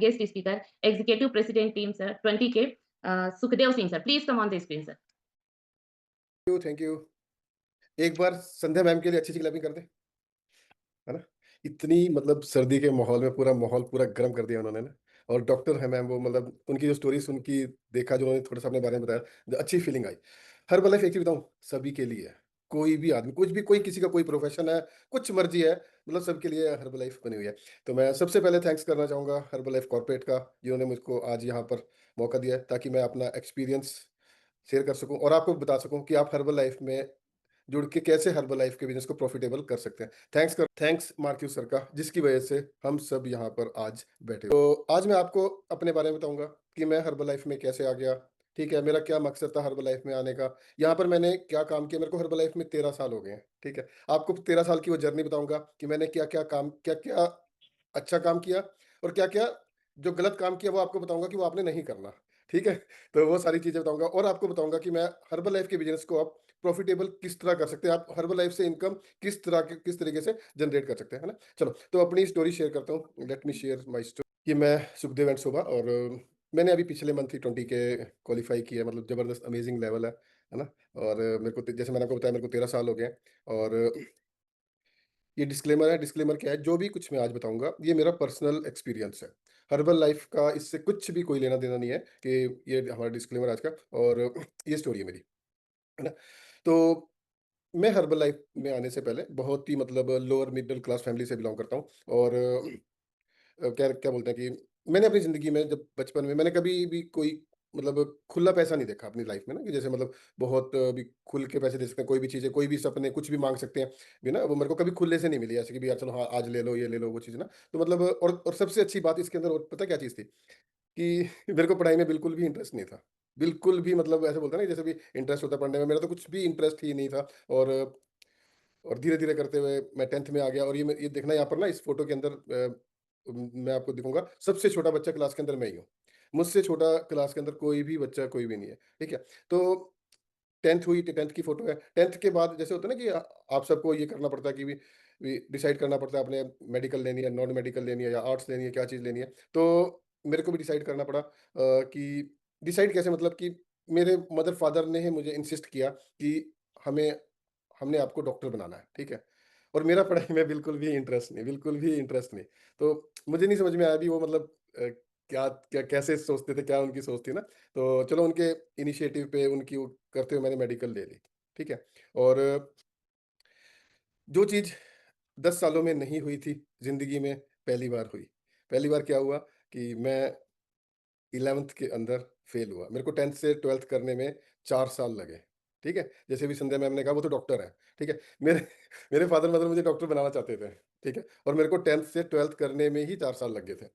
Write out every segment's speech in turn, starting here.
guest speaker, Executive President Team, sir, 20K, Sukhdev Singh, sir. Please come on the screen, sir. Thank you. एक बार संध्या ma'am के लिए अच्छी सी clapping कर दें, है ना? इतनी मतलब सर्दी के माहौल में पूरा माहौल पूरा गर्म कर दिया उन्होंने ना। और डॉक्टर है मैम, वो मतलब उनकी जो स्टोरी सुन की देखा, जो उन्होंने थोड़ा सा अपने बारे में बताया, जो अच्छी फीलिंग आई। हर्बल लाइफ एक चीज बताऊं, सभी के लिए है। कोई भी आदमी, कुछ भी, कोई किसी का कोई प्रोफेशन है, कुछ मर्जी है, मतलब सबके लिए हर्बल लाइफ बनी हुई है। तो मैं सबसे पहले थैंक्स करना चाहूंगा हर्बल लाइफ कॉर्पोरेट का, जिन्होंने मुझको आज यहाँ पर मौका दिया है, ताकि मैं अपना एक्सपीरियंस शेयर कर सकूं और आपको बता सकूं कि आप हर्बल लाइफ में जुड़ के कैसे हर्बल लाइफ के बिजनेस को प्रॉफिटेबल कर सकते हैं। थैंक्स मार्क्यू सर का, जिसकी वजह से हम सब यहाँ पर आज बैठे। तो आज मैं आपको अपने बारे में बताऊंगा कि मैं हर्बल लाइफ में कैसे आ गया। ठीक है, मेरा क्या मकसद था हर्बल लाइफ में आने का, यहाँ पर मैंने क्या काम किया। मेरे को हर्बल लाइफ में 13 साल हो गए हैं। ठीक है, आपको 13 साल की वो जर्नी बताऊंगा कि मैंने क्या क्या काम, क्या क्या अच्छा काम किया, और क्या क्या जो गलत काम किया वो आपको बताऊंगा कि वो आपने नहीं करना। ठीक है, तो वो सारी चीजें बताऊंगा, और आपको बताऊंगा कि मैं हर्बल लाइफ के बिजनेस को आप प्रॉफिटेबल किस तरह कर सकते हैं, आप हर्बल लाइफ से इनकम किस तरीके से जनरेट कर सकते हैं, है ना? चलो, तो अपनी स्टोरी शेयर करता हूँ। Let me share my story. कि मैं सुखदेव एंड शोभा, और मैंने अभी पिछले मंथ ही 20 के क्वालिफाई किया, मतलब जबरदस्त अमेजिंग लेवल है ना? और मेरे को जैसे मैंने आपको बताया, मेरे को 13 साल हो गए हैं। और ये डिस्क्लेमर है। डिस्क्लेमर क्या है? जो भी कुछ मैं आज बताऊंगा ये मेरा पर्सनल एक्सपीरियंस है। हर्बल लाइफ का इससे कुछ भी कोई लेना देना नहीं है, कि ये हमारा डिस्क्लेमर आज का। और ये स्टोरी है मेरी, है ना? तो मैं हर्बल लाइफ में आने से पहले बहुत ही मतलब लोअर मिडिल क्लास फैमिली से बिलोंग करता हूँ। और क्या क्या बोलते हैं कि मैंने अपनी ज़िंदगी में, जब बचपन में, मैंने कभी भी कोई मतलब खुला पैसा नहीं देखा अपनी लाइफ में ना, कि जैसे मतलब बहुत भी खुल के पैसे दे सकते हैं, कोई भी चीज़ें, कोई भी सपने, कुछ भी माँग सकते हैं भी ना। वो मेरे को कभी खुले से नहीं मिली ऐसे कि भी यार चलो हाँ, आज ले लो, ये ले लो, वो चीज़ ना। तो मतलब और सबसे अच्छी बात इसके अंदर, और पता है क्या चीज़ थी? कि मेरे को पढ़ाई में बिल्कुल भी इंटरेस्ट नहीं था। बिल्कुल भी, मतलब ऐसे बोलते हैं ना, जैसे भी इंटरेस्ट होता है पढ़ने में, मेरा तो कुछ भी इंटरेस्ट ही नहीं था। और धीरे-धीरे करते हुए मैं 10th में आ गया। और ये देखना यहाँ पर ना, इस फ़ोटो के अंदर मैं आपको दिखाऊँगा, सबसे छोटा बच्चा क्लास के अंदर मैं ही हूँ। मुझसे छोटा क्लास के अंदर कोई भी बच्चा कोई भी नहीं है, ठीक है? तो 10th हुई, 10th की फ़ोटो है। 10th के बाद जैसे होता है ना कि आप सबको ये करना पड़ता है कि भी डिसाइड करना पड़ता है, आपने मेडिकल लेनी है, नॉन मेडिकल लेनी है, या आर्ट्स लेनी है, क्या चीज़ लेनी है। तो मेरे को भी डिसाइड करना पड़ा, कि डिसाइड कैसे, मतलब कि मेरे मदर फादर ने ही मुझे इंसिस्ट किया कि हमें हमने आपको डॉक्टर बनाना है, ठीक है? और मेरा पढ़ाई में बिल्कुल भी इंटरेस्ट नहीं, बिल्कुल भी इंटरेस्ट नहीं। तो मुझे नहीं समझ में आया भी वो मतलब क्या क्या कैसे सोचते थे, क्या उनकी सोच थी ना। तो चलो, उनके इनिशिएटिव पे, उनकी वो करते हुए मैंने मेडिकल ले ली, ठीक है? और जो चीज़ 10 सालों में नहीं हुई थी, ज़िंदगी में पहली बार हुई। पहली बार क्या हुआ कि मैं 11th के अंदर फेल हुआ। मेरे को 10th से 12th करने में 4 साल लगे, ठीक है? जैसे भी संध्या मैम ने कहा, वो तो डॉक्टर है, ठीक है? मेरे मेरे फादर-मदर मुझे डॉक्टर बनाना चाहते थे, ठीक है? और मेरे को 10th से 12th करने में ही 4 साल लग गए थे।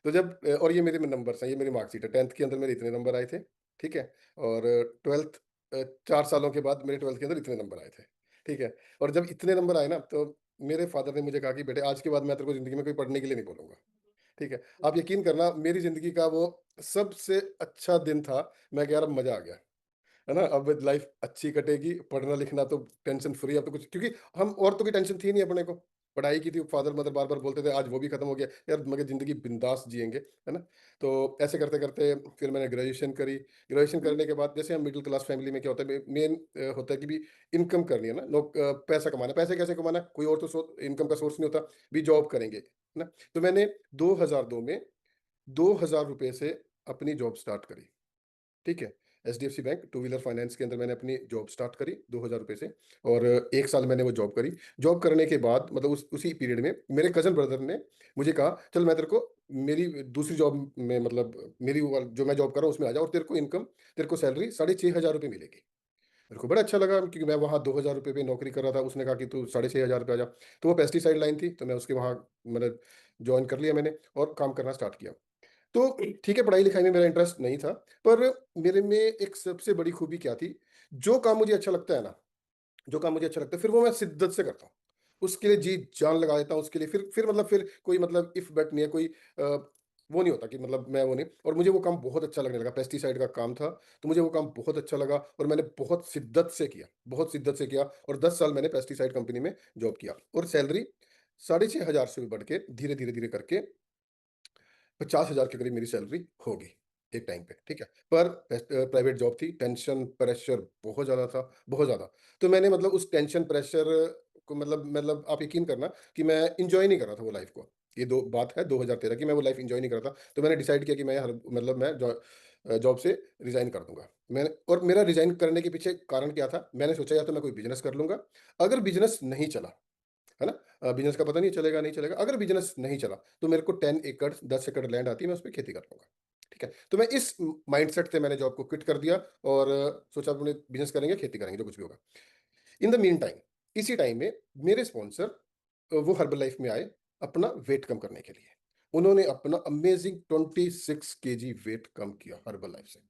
तो जब और ये मेरे में नंबर्स हैं, ये मेरी मार्कशीट है। 10th के अंदर मेरे इतने नंबर आए थे, ठीक है? और 12th 4 सालों के बाद मेरे 12th के अंदर इतने नंबर आए थे, ठीक है? और जब इतने नंबर आए ना, तो मेरे फादर ने मुझे कहा कि बेटे, आज के बाद मैं तेरे को ज़िंदगी में कोई पढ़ने के लिए नहीं बोलूँगा। ठीक है? आप यकीन करना, मेरी ज़िंदगी का वो सबसे अच्छा दिन था। मैं कहा यार, अब मज़ा आ गया, है ना? अब लाइफ़ अच्छी कटेगी, पढ़ना-लिखना तो टेंशन फ्री, अब तो कुछ, क्योंकि हम और तो कोई टेंशन थी नहीं अपने को। पढ़ाई की थी, फादर-मदर बार-बार बोलते थे, आज वो भी खत्म हो गया। यार मगर ज़िंदगी बिंदास जिएँगे, है ना? तो ऐसे करते-करते फिर मैंने ग्रेजुएशन करी। ग्रेजुएशन करने के बाद जैसे हम मिडल क्लास फैमिली में क्या होता है, मेन होता है कि भी इनकम करनी है ना, पैसा कमाना है। पैसे कैसे कमाना है? कोई और तो इनकम का सोर्स नहीं होता, भी जॉब करेंगे, है ना? तो मैंने 2002 में ₹2000 से अपनी जॉब स्टार्ट करी, ठीक है? HDFC bank two wheeler finance के अंदर मैंने अपनी जॉब स्टार्ट करी ₹2000 से। और 1 साल मैंने वो जॉब करी। जॉब करने के बाद मतलब उसी पीरियड में मेरे कज़न ब्रदर ने मुझे कहा, "चल, मैं तेरे को मेरी दूसरी जॉब में, मतलब मेरी वो जो मैं जॉब कर रहा हूँ उसमें आ जा, और तेरे को सैलरी ₹6500 मिलेगी।" मेरे को बड़ा अच्छा लगा, क्योंकि मैं वहाँ ₹2000 पे नौकरी कर रहा था। उसने कहा कि तू 6500 पे आ जा। तो वो पेस्टिसाइड लाइन थी, तो मैं उसके वहाँ मतलब जॉइन कर लिया मैंने, और काम करना स्टार्ट किया। तो ठीक है, पढ़ाई-लिखाई में मेरा इंटरेस्ट नहीं था, पर मेरे में एक सबसे बड़ी खूबी क्या थी, जो काम मुझे अच्छा लगता है ना, जो काम मुझे अच्छा लगता है, फिर वो मैं शिद्दत से करता हूँ। उसके लिए जी-जान लगा देता हूँ, उसके लिए फिर मतलब फिर कोई मतलब इफ बट नहीं है, कोई वो नहीं होता कि मतलब मैं वो नहीं। और मुझे वो काम बहुत अच्छा लगने लगा, पेस्टिसाइड का काम था, तो मुझे वो काम बहुत अच्छा लगा, और मैंने बहुत शिद्दत से किया, और 10 साल मैंने पेस्टिसाइड कंपनी में जॉब किया, और सैलरी 6500 से भी बढ़ के धीरे, धीरे, धीरे करके 50,000 के करीब मेरी सैलरी होगी, एक टाइम पे, ठीक है? पर प्राइवेट जॉब थी, टेंशन, प्रेशर बहुत ज़्यादा था, बहुत ज़्यादा। तो मैंने मतलब उस टेंशन, प्रेशर को मतलब आप यकीन करना कि मैं एन्जॉय नहीं कर रहा था वो लाइफ़ को। ये दो बात है 2013 की, मैं वो लाइफ़ एन्जॉय नहीं कर रहा था। तो मैंने डिसाइड किया कि मैं जॉब से रिज़ाइन कर दूँगा। मैंने और मेरा रिज़ाइन करने के पीछे कारण क्या था? मैंने सोचा या तो मैं कोई बिज़नेस कर लूँगा, अगर बिज़नेस नहीं चला, है ना? बिज़नेस का पता नहीं चलेगा, नहीं चलेगा। अगर बिज़नेस नहीं चला, तो मेरे को 10 एकड़ 10 एकड़ लैंड आती है, मैं उसपे खेती कर लूँगा। ठीक है? तो मैं इस माइंडसेट से मैंने जॉब को क्विट कर दिया और सोचा अपने बिज़नेस करेंगे, खेती करेंगे, जो कुछ भी होगा। इन द मीन टाइम, इसी टाइम में मेरे स्पॉन्सर वो हर्बल लाइफ में आए, अपना वेट कम करने के लिए। उन्होंने अपना अमेजिंग 26 केजी वेट कम किया हर्बल लाइफ से।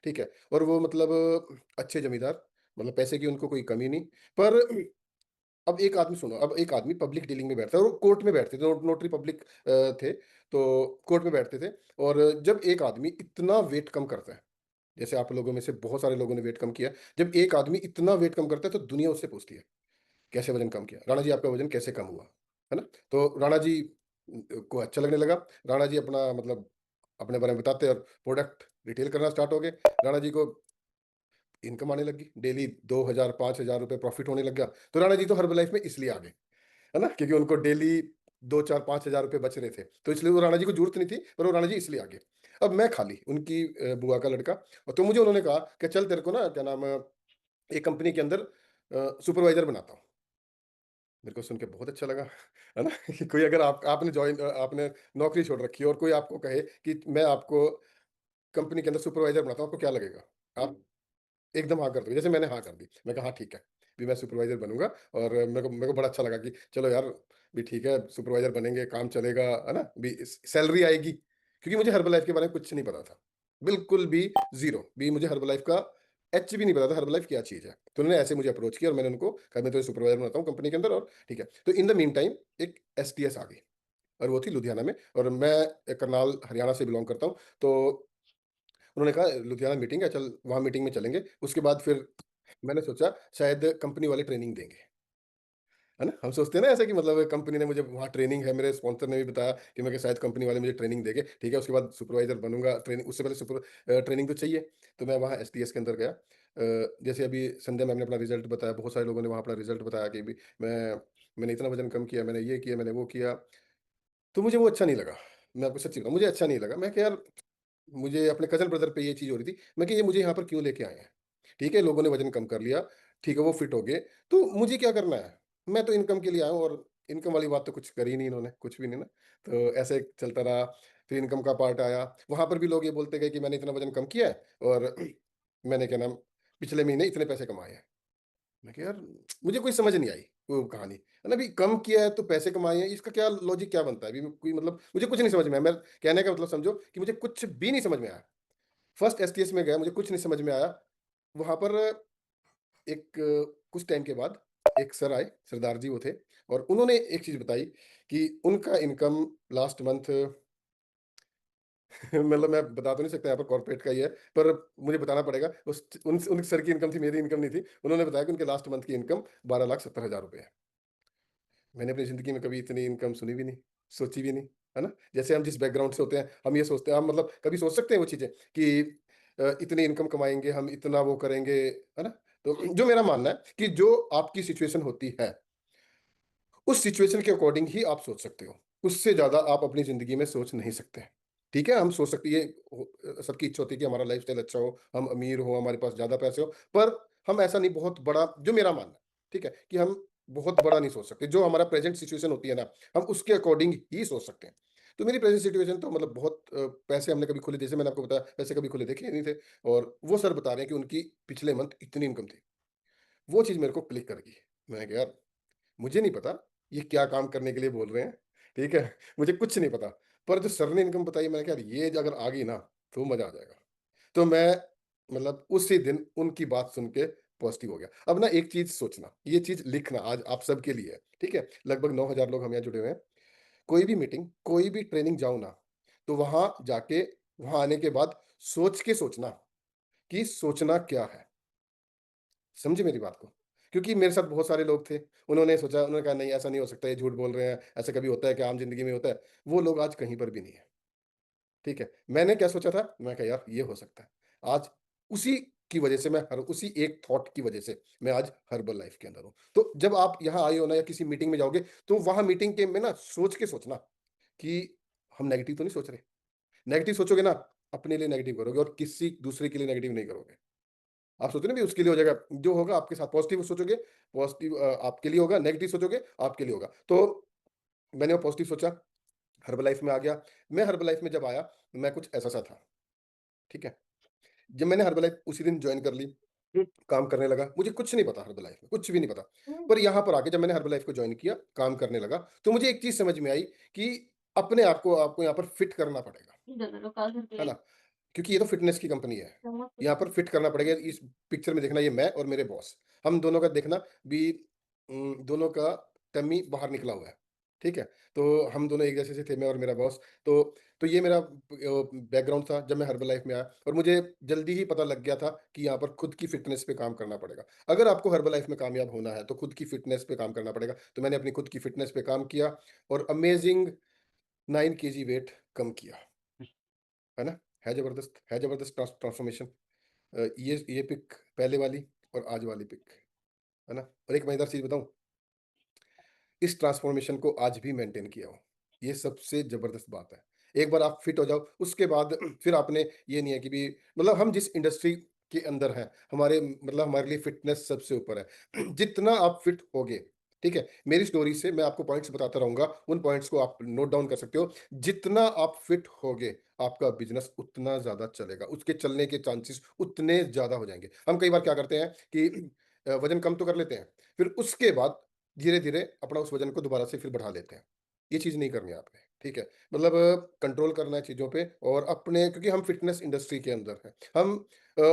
ठीक है? और वो मतलब अच्छे ज़मींदार, मतलब पैसे की उनको कोई कमी नहीं। पर अब एक आदमी सुनो, अब एक आदमी पब्लिक डीलिंग में बैठता है और कोर्ट में बैठते थे, नोटरी पब्लिक थे, तो कोर्ट में बैठते थे। और जब एक आदमी इतना वेट कम करता है, जैसे आप लोगों में से बहुत सारे लोगों ने वेट कम किया, जब एक आदमी इतना वेट कम करता है तो दुनिया उससे पूछती है, कैसे वज़न कम किया? राणा जी आपका वज़न कैसे कम हुआ? है ना? तो राणा जी को अच्छा लगने लगा। राणा जी अपना मतलब अपने बारे में बताते और प्रोडक्ट रिटेल करना स्टार्ट हो गए। राणा जी को इनकम आने लगी, डेली 2,000 5,000 रुपए प्रॉफिट होने लग गया। तो राणा जी तो हर्बलाइफ में इसलिए आ गए, है ना? क्योंकि उनको डेली 2 4 5,000 रुपए बच रहे थे। तो इसलिए वो राणा जी को ज़रूरत नहीं थी, पर वो राणा जी इसलिए आ गए। अब मैं खाली उनकी बुआ का लड़का। और तो मुझे उन्होंने कहा कि चल तेरे को ना क्या नाम है, एक कंपनी के अंदर सुपरवाइज़र बनाता हूँ। मेरे को सुन के बहुत अच्छा लगा, है ना? कि कोई अगर आपने नौकरी छोड़ रखी है और कोई आपको कहे कि मैं आपको कंपनी के अंदर सुपरवाइज़र बनाता हूँ, आपको क्या लगेगा? आप एकदम हाँ कर दोगे, जैसे मैंने हाँ कर दी। मैं कहा हाँ ठीक है, भी मैं सुपरवाइज़र बनूँगा। और मेरे को बड़ा अच्छा लगा कि चलो यार, भी ठीक है, सुपरवाइज़र बनेंगे, काम चलेगा, है ना? भी स सैलरी आएगी। क्योंकि मुझे हर्बलाइफ़ के बारे में कुछ नहीं पता था। बिल्कुल भी ज़ीरो, भी मुझे हर्बलाइफ़ का एच भी नहीं पता था हर्बलाइफ़ क्या चीज़ है। तो उन्होंने ऐसे मुझे अप्रोच किया और मैंने उनको कहा मैं तो सुपरवाइज़र बनाता हूँ कंपनी के अंदर, और ठीक है। तो इन द मीन टाइम एक एसटीएस आ गई और वो थी लुधियाना में, और मैं करनाल हरियाणा से बिलॉन्ग करता हूँ। तो उन्होंने कहा लुधियाना मीटिंग है, चल वहाँ मीटिंग में चलेंगे। उसके बाद फिर मैंने सोचा शायद कंपनी वाले ट्रेनिंग देंगे, है ना? हम सोचते हैं ना ऐसा कि मतलब कंपनी ने मुझे वहाँ ट्रेनिंग है, मेरे स्पॉन्सर ने भी बताया कि मैं कि शायद कंपनी वाले मुझे ट्रेनिंग देंगे, ठीक है? उसके बाद सुपरवाइज़र बनूँगा, ट्रेनिंग उससे पहले ट्रेनिंग तो चाहिए। तो मैं वहाँ एसटीएस के अंदर गया। जैसे अभी संध्या मैम ने अपना रिज़ल्ट बताया, बहुत सारे लोगों ने वहाँ अपना रिज़ल्ट बताया कि भी मैंने इतना वज़न कम किया, मैंने ये किया, मैंने वो किया। तो मुझे वो अच्छा नहीं लगा। मैं आपको सच्ची बताऊँ, मुझे अच्छा नहीं लगा। मैं कहा यार, मुझे अपने कज़न ब्रदर पे ये चीज़ हो रही थी। मैं कि ये मुझे यहाँ पर क्यों लेके आए हैं? ठीक है, लोगों ने वज़न कम कर लिया, ठीक है, वो फिट हो गए, तो मुझे क्या करना है? मैं तो इनकम के लिए आया हूँ, और इनकम वाली बात तो कुछ करी नहीं इन्होंने, कुछ भी नहीं ना। तो ऐसे चलता रहा, फिर इनकम का पार्ट आया। वहाँ पर भी लोग ये बोलते गए कि मैंने इतना वज़न कम किया है और मैंने क्या नाम, पिछले महीने इतने पैसे कमाए हैं। मैं कहा यार, मुझे कोई समझ नहीं आई वो कहानी, है ना? अभी कम किया है तो पैसे कमाए हैं, इसका क्या लॉजिक क्या बनता है? अभी कोई मतलब मुझे कुछ नहीं समझ में आया। मैं कहने का मतलब समझो कि मुझे कुछ भी नहीं समझ में आया। फर्स्ट एसटीएस में गया, मुझे कुछ नहीं समझ में आया। वहाँ पर एक कुछ टाइम के बाद एक सर आए, सरदार जी वो थे, और उन्होंने एक चीज़ बताई कि उनका इनकम लास्ट मंथ मतलब मैं बता तो नहीं सकता यहाँ पर कॉर्पोरेट का ही है, पर मुझे बताना पड़ेगा। उन सर की इनकम थी, मेरी इनकम नहीं थी। उन्होंने बताया कि उनके लास्ट मंथ की इनकम 12,70,000 रुपए है। मैंने अपनी ज़िंदगी में कभी इतनी इनकम सुनी भी नहीं, सोची भी नहीं, है ना? जैसे हम जिस बैकग्राउंड से होते हैं, हम ये सोचते हैं, हम मतलब कभी सोच सकते हैं वो चीज़ें कि इतनी इनकम कमाएँगे, हम इतना वो करेंगे, है ना? तो जो मेरा मानना है कि जो आपकी सिचुएशन होती है, उस सिचुएशन के अकॉर्डिंग ही आप सोच सकते हो। उससे ज़्यादा आप अपनी ज़िंदगी में सोच नहीं सकते। ठीक है? हम सोच सकते ये सबकी इच्छा होती है कि हमारा लाइफ़स्टाइल अच्छा हो, हम अमीर हों, हमारे पास ज़्यादा पैसे हो, पर हम ऐसा नहीं बहुत बड़ा, जो मेरा मानना है, ठीक है? कि हम बहुत बड़ा नहीं सोच सकते। जो हमारा प्रेज़ेंट सिचुएशन होती है ना, हम उसके अकॉर्डिंग ही सोच सकते हैं। तो मेरी प्रेज़ेंट सिचुएशन तो मतलब बहुत पैसे हमने कभी खुले, जैसे मैंने आपको बताया, पैसे कभी खुले देखे ही नहीं थे, और वो सर बता रहे हैं कि उनकी पिछले मंथ इतनी इनकम थी। वो चीज़ मेरे को क्लिक कर गई। मैंने कहा यार, मुझे नहीं पता ये क्या काम करने के लिए बोल रहे हैं, ठीक है? मुझे कुछ नहीं पता, पर जो सर ने इनकम बताई, मैंने कहा यार ये अगर आ गई ना, तो मज़ा आ जाएगा। तो मैं मतलब उसी दिन उनकी बात सुन के पॉज़िटिव हो गया। अब ना एक चीज़ सोचना, ये चीज़ लिखना आज आप सबके लिए है, ठीक है? लगभग 9,000 लोग हम यहाँ जुड़े हुए हैं। कोई भी मीटिंग, कोई भी ट्रेनिंग जाओ ना, तो वहाँ जाके, वहाँ आने के बाद सोच के सोचना कि सोचना क्या है? समझे मेरी बात को? क्योंकि मेरे साथ बहुत सारे लोग थे, उन्होंने सोचा, उन्होंने कहा नहीं ऐसा नहीं हो सकता, ये झूठ बोल रहे हैं, ऐसा कभी होता है क्या? आम ज़िंदगी में होता है। वो लोग आज कहीं पर भी नहीं है। ठीक है? मैंने क्या सोचा था, मैं कहा यार ये हो सकता है। आज उसी की वजह से उसी एक थॉट की वजह से मैं आज हर्बल लाइफ के अंदर हूँ। तो जब आप यहाँ आए हो ना या किसी मीटिंग में जाओगे, तो वहाँ मीटिंग के में ना सोच के सोचना कि हम नेगेटिव तो नहीं सोच रहे। नेगेटिव सोचोगे ना, अपने लिए नेगेटिव करोगे और किसी दूसरे के लिए नेगेटिव नहीं करोगे। आप सोचो ना भी उसके लिए हो जाएगा, जो होगा आपके साथ पॉजिटिव सोचोगे, पॉजिटिव आपके लिए होगा, नेगेटिव सोचोगे आपके लिए होगा। तो मैंने वो पॉजिटिव सोचा, हर्बलाइफ में आ गया। मैं हर्बलाइफ में जब आया, मैं कुछ ऐसा-सा था, ठीक है? जब मैंने हर्बलाइफ उसी दिन जॉइन कर ली, काम करने लगा, मुझे कुछ नहीं पता हर्बलाइफ में, कुछ भी नहीं पता। पर यहाँ पर आके जब मैंने हर्बलाइफ को जॉइन किया, काम करने लगा, तो मुझे एक चीज़ समझ में आई कि अपने आप को आपको यहाँ पर फिट करना पड़ेगा, है ना? क्योंकि ये तो फ़िटनेस की कंपनी है। यहाँ पर फिट करना पड़ेगा। इस पिक्चर में देखना, ये मैं और मेरे बॉस, हम दोनों का देखना भी दोनों का टम्मी बाहर निकला हुआ है, ठीक है? तो हम दोनों एक जैसे से थे, मैं और मेरा बॉस। तो ये मेरा बैकग्राउंड था जब मैं हर्बलाइफ में आया, और मुझे जल्दी ही पता लग गया था कि यहाँ पर खुद की फ़िटनेस पे काम करना पड़ेगा। अगर आपको हर्बलाइफ में कामयाब होना है, तो खुद की फ़िटनेस पे काम करना पड़ेगा। तो मैंने अपनी खुद की फ़िटनेस पे काम किया और अमेज़िंग 9 केजी वेट कम किया, है ना? है ज़बरदस्त ट्रांसफ़ॉर्मेशन। ये पिक पहले वाली और आज वाली पिक, है ना? और एक मज़ेदार चीज़ बताऊँ, इस ट्रांसफ़ॉर्मेशन को आज भी मेंटेन किया हूँ। ये सबसे ज़बरदस्त बात है। एक बार आप फिट हो जाओ, उसके बाद फिर आपने, ये नहीं है कि भी, मतलब हम जिस इंडस्ट्री के अंदर हैं, हमारे लिए फ़िटनेस सबसे ऊपर है। जितना आप फिट होगे, ठीक है? मेरी स्टोरी से मैं आपको पॉइंट्स बताता रहूँगा, उन पॉइंट्स को आप नोट डाउन कर सकते हो। जितना आप फिट होगे, आपका बिज़नेस उतना ज़्यादा चलेगा, उसके चलने के चांसेस उतने ज़्यादा हो जाएँगे। हम कई बार क्या करते हैं कि वज़न कम तो कर लेते हैं, फिर उसके बाद धीरे-धीरे अपना उस वज़न को दोबारा से फिर बढ़ा लेते हैं। ये चीज़ नहीं करनी है आपने, ठीक है? मतलब कंट्रोल करना है चीज़ों पे, और अपने, क्योंकि हम फ़िटनेस इंडस्ट्री के अंदर हैं। अ,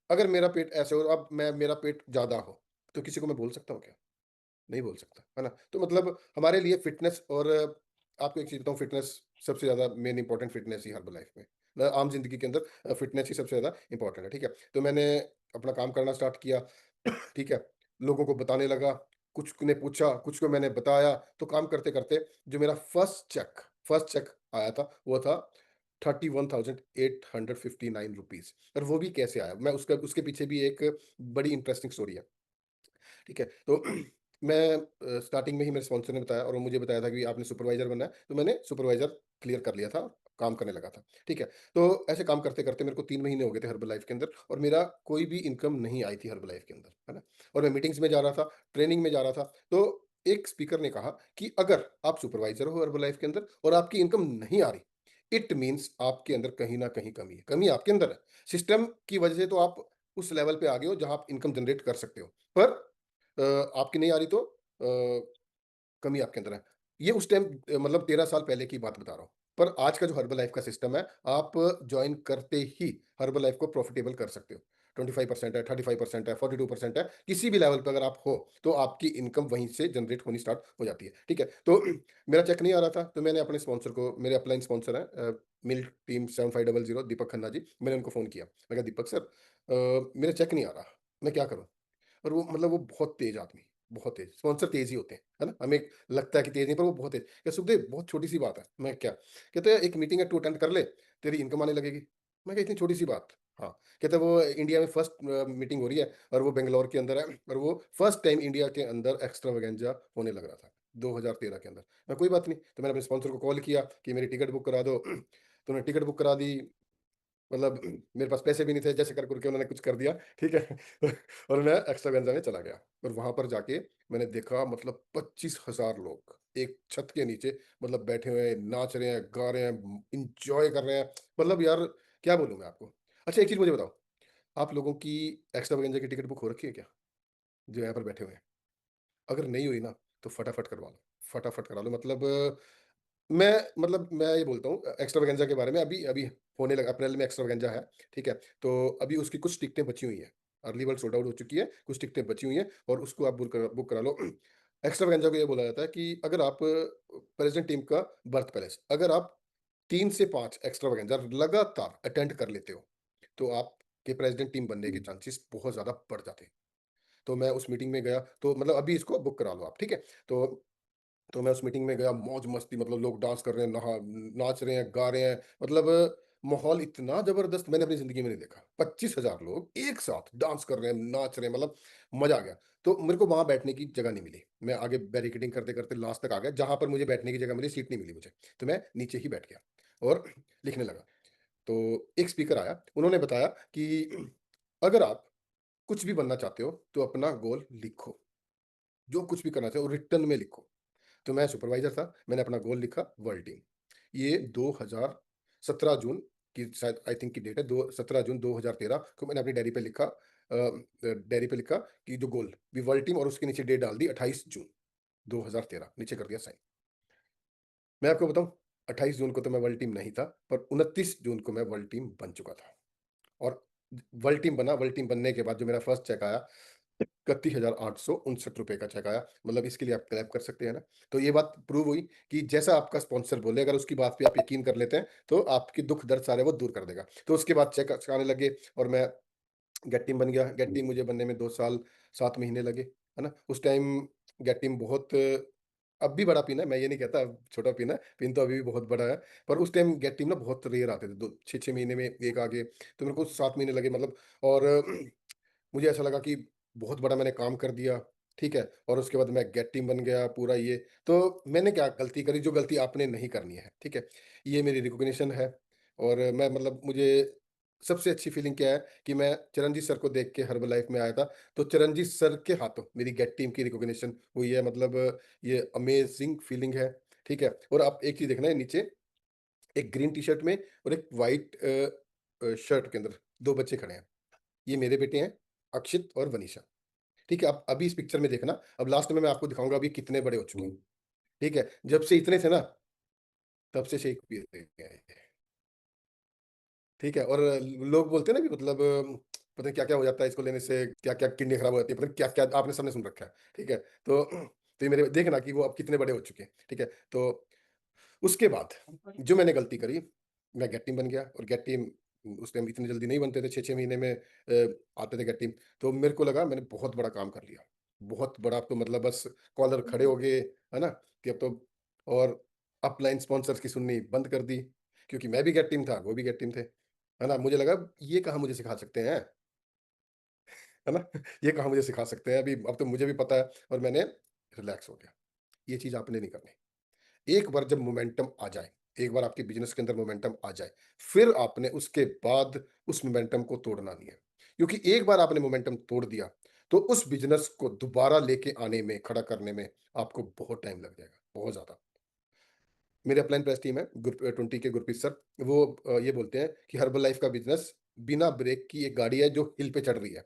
अगर मेरा पेट ऐसे हो, अब मेरा पेट ज़्यादा हो, तो किसी को मैं बोल सकता हूँ क्या? नहीं बोल सकता, है ना? तो मतलब हमारे लिए फ़िटनेस, और आपको एक चीज़ बताऊँ, फ़िटनेस सबसे ज़्यादा मेन इम्पोर्टेंट फ़िटनेस ही हर्बल लाइफ़ में। आम ज़िंदगी के अंदर फ़िटनेस ही सबसे ज़्यादा इम्पोर्टेंट है, ठीक है? तो मैंने अपना काम करना स्टार्ट किया, ठीक है? लोगों को बताने लगा, कुछ ने पूछा, कुछ को मैंने बताया, तो काम करते-करते जो मेरा फर्स्ट चेक आया था, वो था 31,859 रुपीज़, और वो भी कैसे आया? मैं उसका उसके पीछे भी एक बड़ी इंटरेस्टिंग स्टोरी है। ठीक है? तो मैं स्टार्टिंग में ही मेरे स्पॉन्सर ने बताया, और वो मुझे बताया था कि आपने सुपरवाइज़र बनना है, तो मैंने सुपरवाइज़र क्लियर कर लिया था, काम करने लगा था, ठीक है? तो ऐसे काम करते-करते मेरे को 3 महीने हो गए थे हर्बल लाइफ़ के अंदर, और मेरा कोई भी इनकम नहीं आई थी हर्बल लाइफ़ के अंदर, है ना? और मैं मीटिंग्स में जा रहा था, ट्रेनिंग में जा रहा था, तो एक स्पीकर ने कहा कि अगर आप सुपरवाइज़र हो हर्बल लाइफ़ के अंदर और आपकी इनकम नहीं आ रही, इट मीन्स आपके अंदर कहीं न कहीं कमी है। कमी आपके अंदर है। सिस्टम की वजह से तो आप उस लेवल पे आ गए हो जहाँ आप इनकम जनरेट कर सकते हो। पर आपकी नहीं आ रही, तो कमी आपके अंदर है। ये उस टाइम मतलब 13 साल पहले की बात बता रहा हूँ। पर आज का जो हर्बल लाइफ का सिस्टम है, आप जॉइन करते ही हर्बल लाइफ को प्रॉफिटेबल कर सकते हो। 25% है, 35% है, 42% है, किसी भी लेवल पे अगर आप हो, तो आपकी इनकम वहीं से जनरेट होनी स्टार्ट हो जाती है। ठीक है? तो मेरा चेक नहीं आ रहा था, तो मैंने अपने स्पॉन्सर को, मेरे अपलाइन स्पॉन्सर हैं मिल्क टीम 7500 दीपक खन्ना जी, मैंने उनको फ़ोन किया। मैं कहा, "दीपक सर, मेरा चेक नहीं आ रहा, मैं क्या करूँ?" और वो, मतलब वो बहुत तेज़ आदमी, बहुत तेज़, स्पॉन्सर तेज़ ही होते हैं, है ना? हमें लगता है कि तेज़ नहीं, पर वो बहुत तेज़। क्या सुखदेव, बहुत छोटी-सी बात है। मैं क्या? कहते हैं, "एक मीटिंग है, तू अटेंड कर ले, तेरी इनकम आने लगेगी।" मैं कहा, "इतनी छोटी-सी बात?" हाँ, कहते हैं, "वो इंडिया में फर्स्ट मीटिंग हो रही है, और वो बैंगलोर के अंदर है, और वो फर्स्ट टाइम इंडिया के अंदर एक्स्ट्रावेगेंजा होने लग रहा था, 2013 के अंदर।" मैं, "कोई बात नहीं।" तो मैंने अपने स्पॉन्सर को कॉल किया कि मेरी टिकट बुक करा दो। तो उन्होंने टिकट बुक करा दी। मतलब मेरे पास पैसे भी नहीं थे, जैसे कर-कुर के उन्होंने कुछ कर दिया, ठीक है? और मैं एक्स्ट्रावेगेंजा में चला गया, और वहाँ पर जाके मैंने देखा, मतलब 25,000 लोग एक छत के नीचे, मतलब बैठे हुए हैं, नाच रहे हैं, गा रहे हैं, एन्जॉय कर रहे हैं। मतलब यार, क्या बोलूँ मैं आपको? अच्छा, एक चीज़ मुझे बताओ, आप लोगों की एक्स्ट्रावेगेंजा की टिकट बुक हो रखी है क्या? जो यहाँ पर बैठे हुए हैं? अगर नहीं हुई ना, तो फटाफट करवा लो, फटाफट करा लो। मैं ये बोलता हूँ एक्स्ट्रावेगेंजा के बारे में, अभी अभी होने लगा, अप्रैल में एक्स्ट्रावेगेंजा है, ठीक है? तो अभी उसकी कुछ टिकटें बची हुई हैं, अर्ली बर्ड सोल्ड आउट हो चुकी है, कुछ टिकटें बची हुई हैं, और उसको आप बुक करा लो। एक्स्ट्रावेगेंजा को ये बोला जाता है कि अगर आप प्रेज़ेंट टीम का बर्थ पैलेस, अगर आप 3 से 5 एक्स्ट्रावेगेंजा लगातार अटेंड कर लेते हो, तो आपके प्रेज़िडेंट टीम बनने के चांसेस बहुत ज़्यादा बढ़ जाते हैं। तो मैं उस मीटिंग में गया, तो मतलब अभी इसको बुक करा लो आप, ठीक है? तो तो मैं उस मीटिंग में गया, मौज-मस्ती, मतलब लोग डांस कर रहे हैं, नाच रहे हैं, गा रहे हैं, मतलब माहौल इतना ज़बरदस्त मैंने अपनी ज़िंदगी में नहीं देखा। 25,000 लोग एक साथ डांस कर रहे हैं, नाच रहे हैं, मतलब मज़ा आ गया। तो मेरे को वहाँ बैठने की जगह नहीं मिली। मैं आगे बैरिकेडिंग करते-करते लास्ट तक आ गया, जहाँ पर मुझे बैठने की जगह मिली, सीट नहीं मिली मुझे। तो मैं नीचे ही बैठ गया और लिखने लगा। तो एक स्पीकर आया, उन्होंने बताया कि अगर आप कुछ भी बनना चाहते हो, तो अपना गोल लिखो। जो कुछ भी करना चाहो रिटन में लिखो। तो मैं सुपरवाइज़र था, मैंने अपना गोल लिखा वर्ल्ड टीम। ये 2017 जून की शायद आई थिंक की डेट है, दो 17 जून 2013 को मैंने अपनी डायरी पे लिखा कि जो गोल भी वर्ल्ड टीम, और उसके नीचे डेट डाल दी 28 जून 2013, नीचे कर दिया साइन। मैं आपको बताऊँ, 28 जून को तो मैं वर्ल्ड टीम नहीं था, पर 29 जून को मैं वर्ल्ड टीम बन चुका था। और वर्ल्ड टीम बना, वर्ल्ड टीम बनने के बाद जो मेरा फर्स्ट चेक आया, 31,859 रुपए का चेक आया। मतलब इसके लिए आप क्लैप कर सकते हैं ना। तो ये बात प्रूव हुई कि जैसा आपका स्पॉन्सर बोले, अगर उसकी बात पे आप यकीन कर लेते हैं, तो आपके दुख दर्द सारे वो दूर कर देगा। तो उसके बाद चेक आने लगे और मैं गेट टीम बन गया। गेट टीम मुझे बनने में 2 साल 7 महीने लगे, है ना? उस टाइम गेट टीम बहुत अब भी बड़ा पिन है, मैं ये नहीं कहता अब छोटा पिन है, पिन तो अभी भी बहुत बड़ा है। पर उस टाइम गेट टीम ना बहुत रेयर आते थे, 2 6-6 महीने में 1 आ गए, तो मेरे को 7 महीने लगे मतलब। और मुझे ऐसा लगा कि बहुत बड़ा मैंने काम कर दिया, ठीक है? और उसके बाद मैं गेट टीम बन गया पूरा ये। तो मैंने क्या गलती करी जो गलती आपने नहीं करनी है, ठीक है? ये मेरी रिकॉग्निशन है। और मैं मतलब मुझे सबसे अच्छी फीलिंग क्या है कि मैं चिरंजीत सर को देख के हर्बल में आया था, तो चिरंजीत सर के हाथों मेरी गेट टीम की रिकॉग्निशन हुई है। मतलब ये अमेजिंग फीलिंग है, ठीक है? और आप एक चीज़ देखना है नीचे, एक ग्रीन टी-शर्ट में और एक व्हाइट शर्ट के अंदर 2 बच्चे खड़े हैं। ये मेरे बेटे हैं, अक्षित और वनीशा, ठीक है? आप अभी इस पिक्चर में देखना, अब लास्ट में मैं आपको दिखाऊँगा अभी कितने बड़े हो चुके हैं, ठीक है? जब से इतने थे ना, तब से शेक्सपियर थे हैं, ठीक है? और लोग बोलते हैं ना कि मतलब पता नहीं क्या-क्या हो जाता है इसको लेने से, क्या-क्या किडनी खराब हो जाती है, पता नहीं क्या-क्या आपने सबने सुन रखा है, ठीक है? तो ये मेरे देखना कि वो अब कितने बड़े हो चुके हैं, ठीक है? तो उसके बाद जो मैंने गलती करी, मैं गेट टीम बन गया। और गेट टीम उस टाइम इतनी जल्दी नहीं बनते थे, 6-6 महीने में आते थे गेट टीम। तो मेरे को लगा मैंने बहुत बड़ा काम कर लिया। बहुत बड़ा, अब तो मतलब बस कॉलर खड़े हो गए, है ना? कि अब तो और अपलाइन स्पॉन्सर्स की सुननी बंद कर दी, क्योंकि मैं भी गेट टीम था, वो भी गेट टीम थे, है ना? मुझे लगा ये कहाँ मुझे सिखा सकते हैं, है ना? ये कहाँ मुझे सिखा सकते हैं, अभी अब तो मुझे भी पता है। और मैंने रिलैक्स हो गया। ये चीज़ आपने नहीं करनी। एक बार जब मोमेंटम आ जाए, एक बार आपके बिज़नेस के अंदर मोमेंटम आ जाए, फिर आपने उसके बाद उस मोमेंटम को तोड़ना नहीं है। क्योंकि एक बार आपने मोमेंटम तोड़ दिया, तो उस बिज़नेस को दोबारा लेके आने में, खड़ा करने में आपको बहुत टाइम लग जाएगा, बहुत ज़्यादा। मेरे अपलाइन प्रेस टीम है, ग्रुप 20 के गुरप्रीत सर, वो ये बोलते हैं कि हर्बल लाइफ का बिज़नेस बिना ब्रेक की एक गाड़ी है जो हिल पे चढ़ रही है।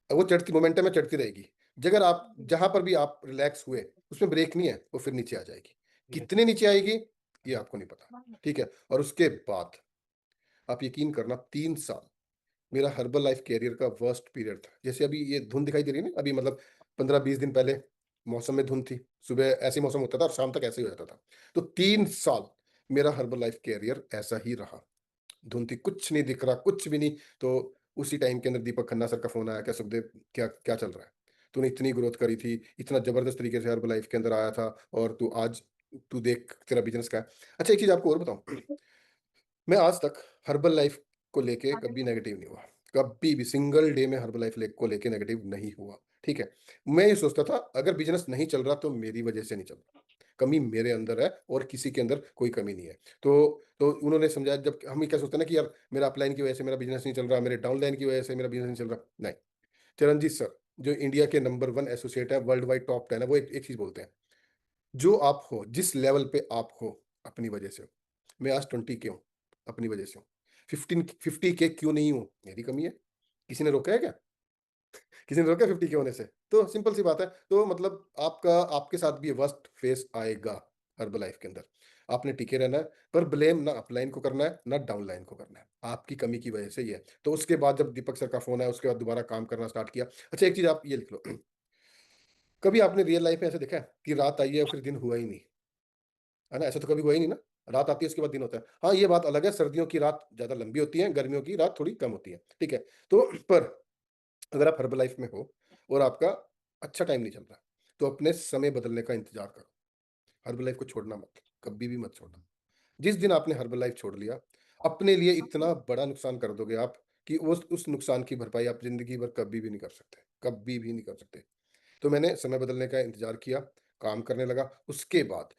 वो चढ़ती मोमेंटम में चढ़ती रहेगी। जगर आप जहाँ पर भी आप रिलैक्स हुए, उसमें ब्रेक नहीं है, वो फिर नीचे आ जाएगी। कितने नीचे आएगी, ये आपको नहीं पता, ठीक है? और उसके बाद आप यकीन करना, 3 साल मेरा हर्बल लाइफ कैरियर का वर्स्ट पीरियड था। जैसे अभी ये धुंध दिखाई दे रही है ना, अभी मतलब 15-20 दिन पहले मौसम में धुंध थी। सुबह ऐसे ही मौसम होता था और शाम तक ऐसे ही हो जाता था। तो 3 साल मेरा हर्बल लाइफ कैरियर ऐसा ही रहा। धुंध थी, कुछ नहीं दिख रहा, कुछ भी नहीं। तो उसी टाइम के अंदर दीपक खन्ना सर का फ़ोन आया, "क्या सुखदेव, क्या क्या चल रहा है? तूने इतनी ग्रोथ करी थी, इतना ज़बरदस्त तरीके से हर्बल लाइफ के अंदर आया था, और तू आज तू देख तेरा बिज़नेस क्या है।" अच्छा, एक चीज़ आपको और बताऊँ, मैं आज तक हर्बल लाइफ को लेके कभी नेगेटिव नहीं हुआ। कभी भी सिंगल डे में हर्बल लाइफ को लेके नेगेटिव नहीं हुआ, ठीक है? मैं ये सोचता था अगर बिज़नेस नहीं चल रहा तो मेरी वज़ह से नहीं चल रहा। कमी मेरे अंदर है और किसी के अंदर कोई कमी नहीं है। तो उन्होंने समझाया, जब हम ये क्या सोचते हैं ना कि यार मेरा अपलाइन की वज़ह से मेरा बिज़नेस नहीं चल रहा, मेरे डाउनलाइन की वज़ह से मेरा बिज़नेस नहीं चल रहा। नहीं, चिरंजीत सर जो इंडिया के नंबर 1 एसोसिएट है, वर्ल्ड वाइड टॉप 10 है, वो एक चीज़ बोलते हैं, जो आप हो, जिस लेवल पे आप हो, अपनी वजह से हो। मैं आज 20 के हूँ, अपनी वजह से हूँ। 50 के क्यों नहीं हूँ? मेरी कमी है। किसी ने रोका है क्या? किसी ने रोका है 50 के होने से? तो सिंपल सी बात है। तो मतलब आपके साथ भी ये वर्स्ट फेज़ आएगा हर्बल लाइफ के अंदर। आपने टिके रहना है, पर ब्लेम ना अपलाइन को करना है, ना डाउनलाइन को करना है। आपकी कमी की वजह से ही है। तो उसके बाद जब दीपक सर का फ़ोन आया, उसके बाद दोबारा काम करना स्टार्ट किया। अच्छा, एक चीज़ आप ये लिख लो, कभी आपने रियल लाइफ में ऐसा देखा है कि रात आई है और फिर दिन हुआ ही नहीं? है ना? ऐसा तो कभी हुआ ही नहीं ना। रात आती है, उसके बाद दिन होता है। हाँ, ये बात अलग है, सर्दियों की रात ज़्यादा लंबी होती है, गर्मियों की रात थोड़ी कम होती है, ठीक है? तो पर अगर आप हर्बल लाइफ में हो और आपका अच्छा टाइम नहीं चल रहा, तो अपने समय बदलने का इंतज़ार करो। हर्बल लाइफ को छोड़ना मत, कभी भी मत छोड़ना। जिस दिन आपने हर्बल लाइफ छोड़ लिया, अपने लिए इतना बड़ा नुकसान कर दोगे आप कि उस नुकसान की भरपाई आप ज़िंदगी भर कभी भी नहीं कर सकते, कभी भी नहीं कर सकते। तो मैंने समय बदलने का इंतज़ार किया, काम करने लगा। उसके बाद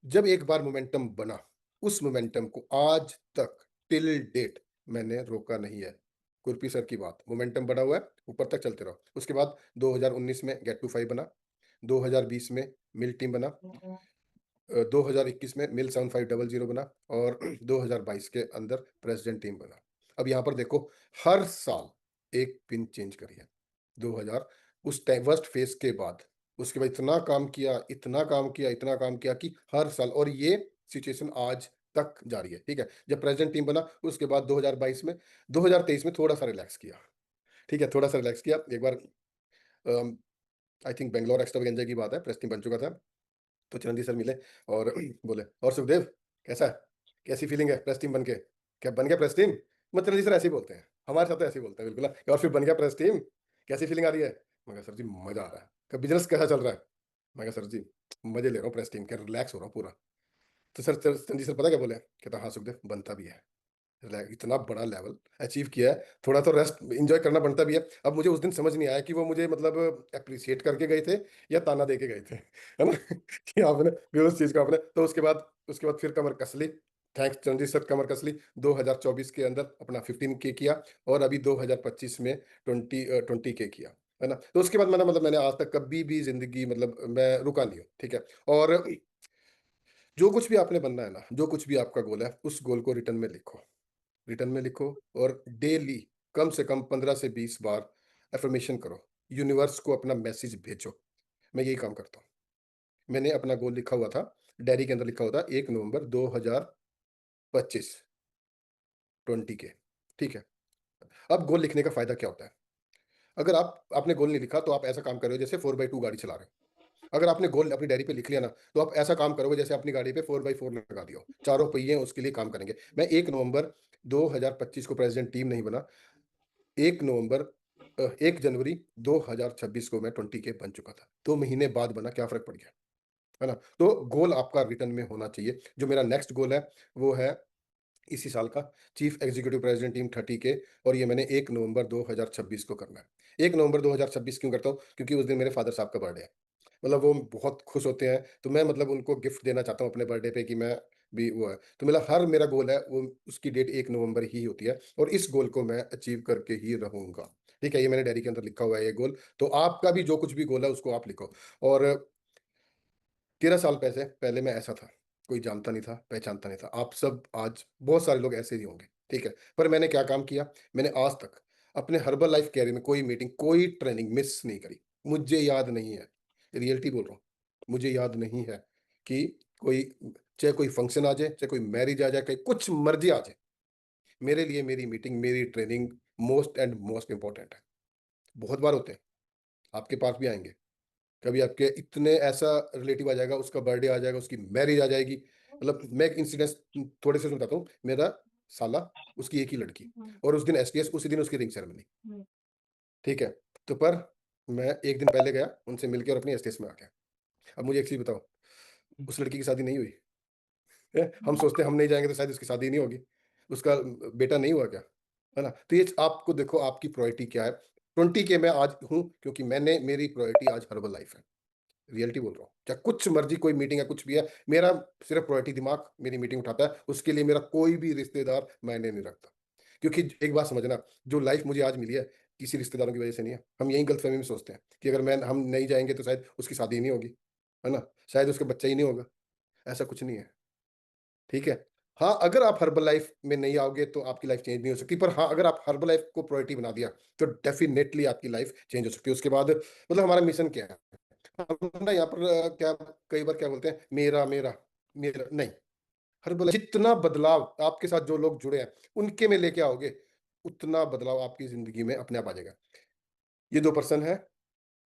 जब एक बार मोमेंटम बना, उस मोमेंटम को आज तक टिल डेट मैंने रोका नहीं है। कुर्पी सर की बात, मोमेंटम बढ़ा हुआ है, ऊपर तक चलते रहो। उसके बाद 2019 में गेट टू 5 बना, 2020 में मिल टीम बना, 2021 में मिल 7500 बना और 2022 के अंदर प्रेसिडेंट टीम बना। अब यहाँ पर देखो, हर साल एक पिन चेंज करी है। 2000 उस टाइम वर्स्ट फेज के बाद, उसके बाद इतना काम किया, इतना काम किया, इतना काम किया कि हर साल, और ये सिचुएशन आज तक जारी है। ठीक है, जब प्रेसिडेंट टीम बना उसके बाद 2022 में, 2023 में थोड़ा सा रिलैक्स किया। ठीक है, थोड़ा सा रिलैक्स किया एक बार। आई थिंक बेंगलोर एक्स्ट्रावेगेंजा की बात है, प्रेस टीम बन चुका था। तो चिरंजीव सर मिले और बोले, और सुखदेव कैसा है, कैसी फीलिंग है प्रेस टीम बन के, क्या बन गया प्रेस टीम? मतलब चिरंजीव सर ऐसे ही बोलते हैं, हमारे साथ तो ऐसे ही बोलते हैं बिल्कुल, और फिर बन गया प्रेस टीम, कैसी फीलिंग आ रही है? मैं कहा सर जी मजा आ रहा है। क्या बिजनेस कैसा चल रहा है? मैं कहा सर जी मजे ले रहा हूँ प्रेस टीम के, रिलैक्स हो रहा हूँ पूरा। तो सर चिरंजीव सर पता क्या बोले? कहता हाँ सुखदेव बनता भी है, इतना बड़ा लेवल अचीव किया है, थोड़ा तो रेस्ट एंजॉय करना बनता भी है। अब मुझे उस दिन समझ नहीं आया कि वो मुझे मतलब अप्रिशिएट करके गए थे या ताना दे के गए थे, है ना? कि आपने भी उस चीज का आपने, तो उसके बाद फिर कमर कस ली। थैंक्स चंद्रजीत सर, कमर कस ली। 2024 के अंदर अपना 15K किया और अभी 2025 में 20K किया, है ना? तो उसके बाद मैंने आज तक कभी भी जिंदगी मतलब मैं रुका नहीं हूँ। ठीक है, और जो कुछ भी आपने बनना है ना, जो कुछ भी आपका गोल है, उस गोल को रिटर्न में लिखो, रिटर्न में लिखो, और डेली कम से कम 15 से 20 बार एफर्मेशन करो, यूनिवर्स को अपना मैसेज भेजो। मैं यही काम करता हूँ। मैंने अपना गोल लिखा हुआ था, डायरी के अंदर लिखा हुआ था 1 नवंबर 2025, 20K। ठीक है, अब गोल लिखने का फायदा क्या होता है? अगर आपने गोल नहीं लिखा तो आप ऐसा काम करो जैसे 4x2 गाड़ी चला रहे हो। अगर आपने गोल अपनी डायरी पे लिख लिया ना, तो आप ऐसा काम करोगे जैसे अपनी गाड़ी पे 4x4 लगा दिया हो, चारों पहिए उसके लिए काम करेंगे। मैं 1 नवंबर 2025 को प्रेसिडेंट टीम नहीं बना, 1 नवंबर 1 जनवरी 2026 को मैं 20K बन चुका था। 2 महीने बाद बना, क्या फर्क पड़ गया, है ना? तो गोल आपका रिटर्न में होना चाहिए। जो मेरा नेक्स्ट गोल है वो है इसी साल का, chief executive president team 30K, और ये मैंने 1 नवंबर 2026 को करना है। 1 नवंबर 2026 क्यों करता हूँ? क्योंकि उस दिन मेरे फादर साहब का बर्थडे है। मतलब वो बहुत खुश होते हैं, तो मैं मतलब उनको गिफ्ट देना चाहता हूँ अपने बर्थडे पे कि मैं भी वो है। तो मेरा गोल है वो, उसकी डेट 1 नवंबर ही होती है, और इस गोल को मैं अचीव करके ही रहूंगा। ठीक है, ये मैंने डायरी के अंदर लिखा हुआ है ये गोल। तो आपका भी जो कुछ भी गोल है उसको आप लिखो। और 13 साल पहले मैं ऐसा था, कोई जानता नहीं था, पहचानता नहीं था। आप सब आज बहुत सारे लोग ऐसे ही होंगे। ठीक है, पर मैंने क्या काम किया? मैंने आज तक अपने हर्बल लाइफ कैरियर में कोई मीटिंग, कोई ट्रेनिंग मिस नहीं करी। मुझे याद नहीं है, रियलिटी बोल रहा हूँ, मुझे याद नहीं है कि कोई, चाहे कोई फंक्शन आ जाए, चाहे कोई मैरिज आ जाए, कहीं कुछ मर्जी आ जाए, मेरे लिए मेरी मीटिंग, मेरी training most and most important है। बहुत बार होते हैं, आपके पास भी आएंगे, कभी आपके इतने ऐसा रिलेटिव आ जाएगा, उसका बर्थडे आ जाएगा, उसकी मैरिज आ जाएगी। मतलब मैं एक इंसिडेंट थोड़े से बताता हूँ। मेरा साला, उसकी एक ही लड़की, और उस दिन एसटीएस, उसी दिन उसकी रिंग सेरेमनी। ठीक है, तो पर मैं एक दिन पहले गया उनसे मिलके और अपनी एसटीएस में आ गया। अब मुझे एक चीज बताओ, उस लड़की की शादी नहीं हुई है? हम सोचते हैं हम नहीं जाएंगे तो शायद उसकी शादी नहीं होगी, उसका बेटा नहीं हुआ क्या, है ना? तो ये आपको देखो आपकी प्रायोरिटी क्या है। 20K में आज हूँ क्योंकि मैंने, मेरी प्रायोरिटी आज हर्बल लाइफ है। रियलिटी बोल रहा हूँ, चाहे कुछ मर्जी कोई मीटिंग है, कुछ भी है, मेरा सिर्फ प्रायोरिटी दिमाग मेरी मीटिंग उठाता है, उसके लिए मेरा कोई भी रिश्तेदार मायने नहीं रखता। क्योंकि एक बात समझना, जो लाइफ मुझे आज मिली है किसी रिश्तेदारों की वजह से नहीं है। हम यही गलतफहमी में सोचते हैं कि अगर हम नहीं जाएंगे तो शायद उसकी शादी ही नहीं होगी, है ना, शायद उसका बच्चा ही नहीं होगा। ऐसा कुछ नहीं है। ठीक है, हाँ अगर आप हर्बल लाइफ में नहीं आओगे तो आपकी लाइफ चेंज नहीं हो सकती, पर हाँ अगर आप हर्बल लाइफ को प्रायोरिटी बना दिया तो डेफिनेटली आपकी लाइफ चेंज हो सकती है। उसके बाद मतलब हमारा मिशन क्या है? हम ना यहाँ पर क्या, कई बार क्या बोलते हैं, मेरा मेरा मेरा नहीं। हर्बल जितना बदलाव आपके साथ जो लोग जुड़े हैं उनके में लेके आओगे, उतना बदलाव आपकी जिंदगी में अपने आप आ जाएगा। ये 2 पर्सन है,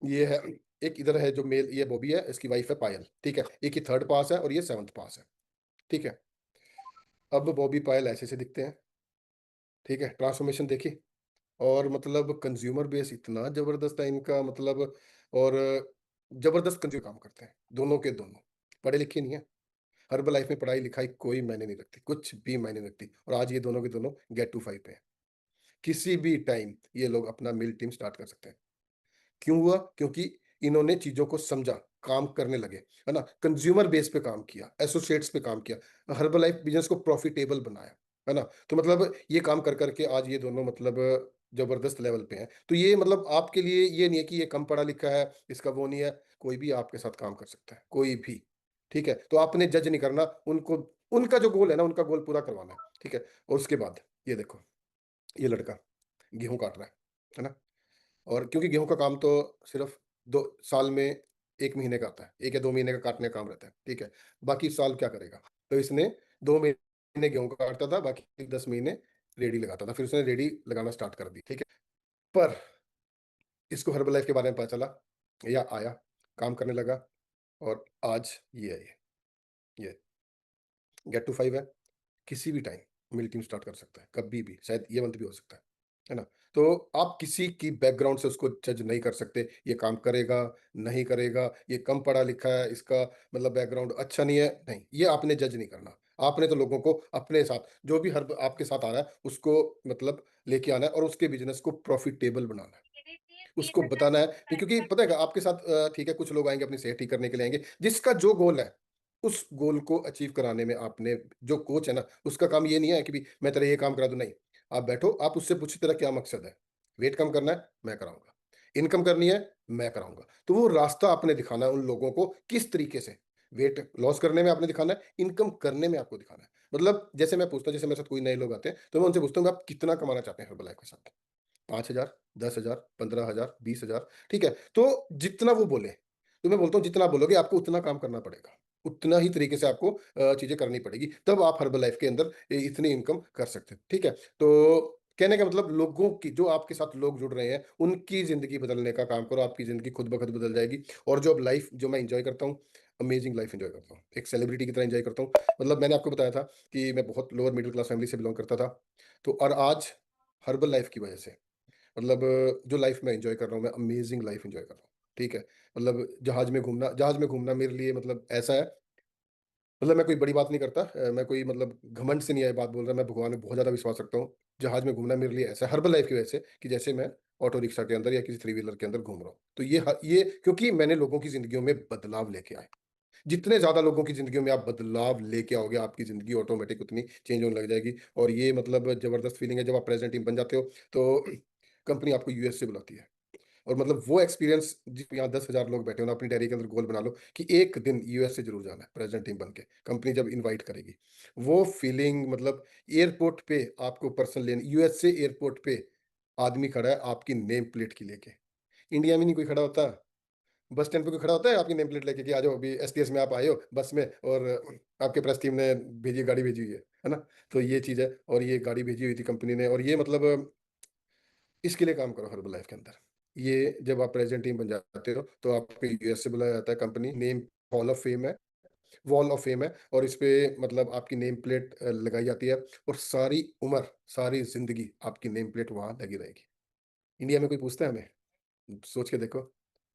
ये है, एक इधर है जो मेल, ये बॉबी है, इसकी वाइफ है पायल। ठीक है, एक ही थर्ड पास है और ये 7th पास है। ठीक है, अब बॉबी पायल ऐसे से दिखते हैं। ठीक है, ट्रांसफॉर्मेशन देखी, और मतलब कंज्यूमर बेस इतना जबरदस्त है इनका, मतलब, और जबरदस्त कंज्यूमर काम करते हैं दोनों के दोनों। पढ़े लिखे नहीं है। हर्बल लाइफ में पढ़ाई लिखाई कोई मायने नहीं रखती, कुछ भी मायने नहीं रखती, और आज ये दोनों के दोनों गेट टू फाइव पे हैं। किसी भी टाइम ये लोग अपना मिल टीम स्टार्ट कर सकते हैं। क्यों हुआ? क्योंकि इन्होंने चीज़ों को समझा, काम करने लगे, है ना? कंज़्यूमर बेस पे काम किया, एसोसिएट्स पे काम किया, हर्बलाइफ़ बिज़नेस को प्रॉफ़िटेबल बनाया, है ना? तो मतलब ये काम कर के आज ये दोनों मतलब ज़बरदस्त लेवल पे हैं। तो ये मतलब आपके लिए ये नहीं है कि ये कम पढ़ा लिखा है, इसका वो नहीं है, कोई भी आपके साथ काम कर सकता है, कोई भी, ठीक है? तो आपने जज नहीं करना, उनको उनका जो गोल है ना, उनका गोल पूरा करवाना है, ठीक है? और उसके बाद ये देखो, ये लड़का गेहूँ काट रहा है ना? और क्योंकि गेहूँ का काम तो सिर्फ़ 2 साल में 1 महीने का आता है, 1 या 2 महीने का काटने का काम रहता है, ठीक है? बाकी साल क्या करेगा? तो इसने 2 महीने गेहूँ का काटता था, बाकी 10 महीने रेहड़ी लगाता था, फिर उसने रेहड़ी लगाना स्टार्ट कर दी, ठीक है? पर इसको हर्बल लाइफ़ के बारे में पता चला या आया, काम करने लगा, और आज ये है ये गेट टू 5 है। किसी भी टाइम मिल टीम स्टार्ट कर सकता है, कभी भी, शायद ये मंथ भी हो सकता है ना? तो आप किसी की बैकग्राउंड से उसको जज नहीं कर सकते, ये काम करेगा, नहीं करेगा, ये कम पढ़ा लिखा है, इसका मतलब बैकग्राउंड अच्छा नहीं है, नहीं, ये आपने जज नहीं करना। आपने तो लोगों को अपने साथ, जो भी हर आपके साथ आ रहा है, उसको मतलब लेके आना है और उसके बिज़नेस को प्रॉफ़िटेबल बनाना है। उसको बताना है कि क्योंकि पता है क्या आपके साथ ठीक है, कुछ लोग आएँगे अपनी सेहत ठीक करने के लिए आएँगे, जिसका जो गोल है, उस गोल को अचीव कराने में आपने, जो कोच है ना, उसका काम ये नहीं है कि भी मैं तेरा ये काम करा दूँ, नहीं। आप बैठो, आप उससे पूछो तेरा क्या मकसद है? वेट कम करना है, मैं कराऊँगा। इनकम करनी है, मैं कराऊँगा। तो वो रास्ता आपने दिखाना है उन लोगों को किस तरीके से, वेट लॉस करने में आपने दिखाना है, इनकम करने में आपको दिखाना है। मतलब जैसे मैं पूछता हूँ, जैसे मेरे साथ कोई नए लोग आते हैं, तो मैं उनसे पूछता हूँ, आप कितना कमाना चाहते हैं हर्बल लाइफ के साथ? 5,000, 10,000, 15,000, 20,000, ठीक है? तो जितना वो बोले, तो मैं बोलता हूँ जितना बोलोगे आपको उतना काम करना पड़ेगा। उतना ही तरीके से आपको चीज़ें करनी पड़ेगी, तब आप हर्बल लाइफ के अंदर इतनी इनकम कर सकते हैं, ठीक है? तो कहने का मतलब लोगों की, जो आपके साथ लोग जुड़ रहे हैं, उनकी ज़िंदगी बदलने का काम करो, आपकी ज़िंदगी खुद ब खुद बदल जाएगी। और जो अब लाइफ जो मैं एन्जॉय करता हूँ, अमेज़िंग लाइफ एन्जॉय करता हूँ। एक सेलिब्रिटी की तरह एन्जॉय करता हूँ। मतलब मैंने आपको बताया था कि मैं बहुत लोअर मिडल क्लास फैमिली से बिलॉन्ग करता था। तो और आज हर्बल लाइफ की वजह से मतलब जो लाइफ मैं एन्जॉय कर रहा हूँ, मैं अमेज़िंग लाइफ एन्जॉय कर रहा हूँ, ठीक है? मतलब जहाज़ में घूमना मेरे लिए मतलब ऐसा है, मतलब मैं कोई बड़ी बात नहीं करता, मैं कोई मतलब घमंड से नहीं ये बात बोल रहा, मैं भगवान में बहुत ज़्यादा विश्वास रखता हूँ। जहाज़ में घूमना मेरे लिए ऐसा है, हर्बल लाइफ की वजह से, कि जैसे मैं ऑटो रिक्शा के अंदर या किसी थ्री व्हीलर के अंदर घूम रहा हूँ। तो ये क्योंकि मैंने लोगों की ज़िंदगियों में बदलाव लेके आए। जितने ज़्यादा लोगों की ज़िंदगियों में आप बदलाव लेके आओगे, आपकी ज़िंदगी ऑटोमेटिक उतनी चेंज होने लग जाएगी, और ये मतलब ज़बरदस्त फीलिंग है जब आप प्रेज़िडेंट टीम बन जाते हो, तो कंपनी आपको यूएस से बुलाती है। और मतलब वो एक्सपीरियंस, यहाँ 10,000 लोग बैठे हो ना, अपनी डायरी के अंदर गोल बना लो कि एक दिन यूएस से ज़रूर जाना है प्रेज़िडेंट टीम बन के, कंपनी जब इनवाइट करेगी। वो फीलिंग मतलब एयरपोर्ट पे आपको पर्सन लेने, यूएस से एयरपोर्ट पे आदमी खड़ा है आपकी नेम प्लेट की लेके। इंडिया में नहीं कोई खड़ा होता। बस स्टैंड पे कोई खड़ा होता है आपकी नेम प्लेट लेके कि आ जाओ, अभी एसटीएस में आप आए हो बस में, और आपके प्रेस टीम ने भेजी, गाड़ी भेजी हुई है ना? तो ये चीज़ है, और ये गाड़ी भेजी हुई थी कंपनी ने, और ये मतलब इसके लिए काम करो हर्बल लाइफ के अंदर। ये जब आप प्रेज़िडेंट टीम बन जाते हो, तो आपको यूएस से बुलाया जाता है, company name hall of fame है, वॉल ऑफ फेम है, और इसपे मतलब आपकी नेम प्लेट लगाई जाती है, और सारी उम्र, सारी ज़िंदगी आपकी नेम प्लेट वहाँ लगी रहेगी। इंडिया में कोई पूछता है हमें? सोच के देखो,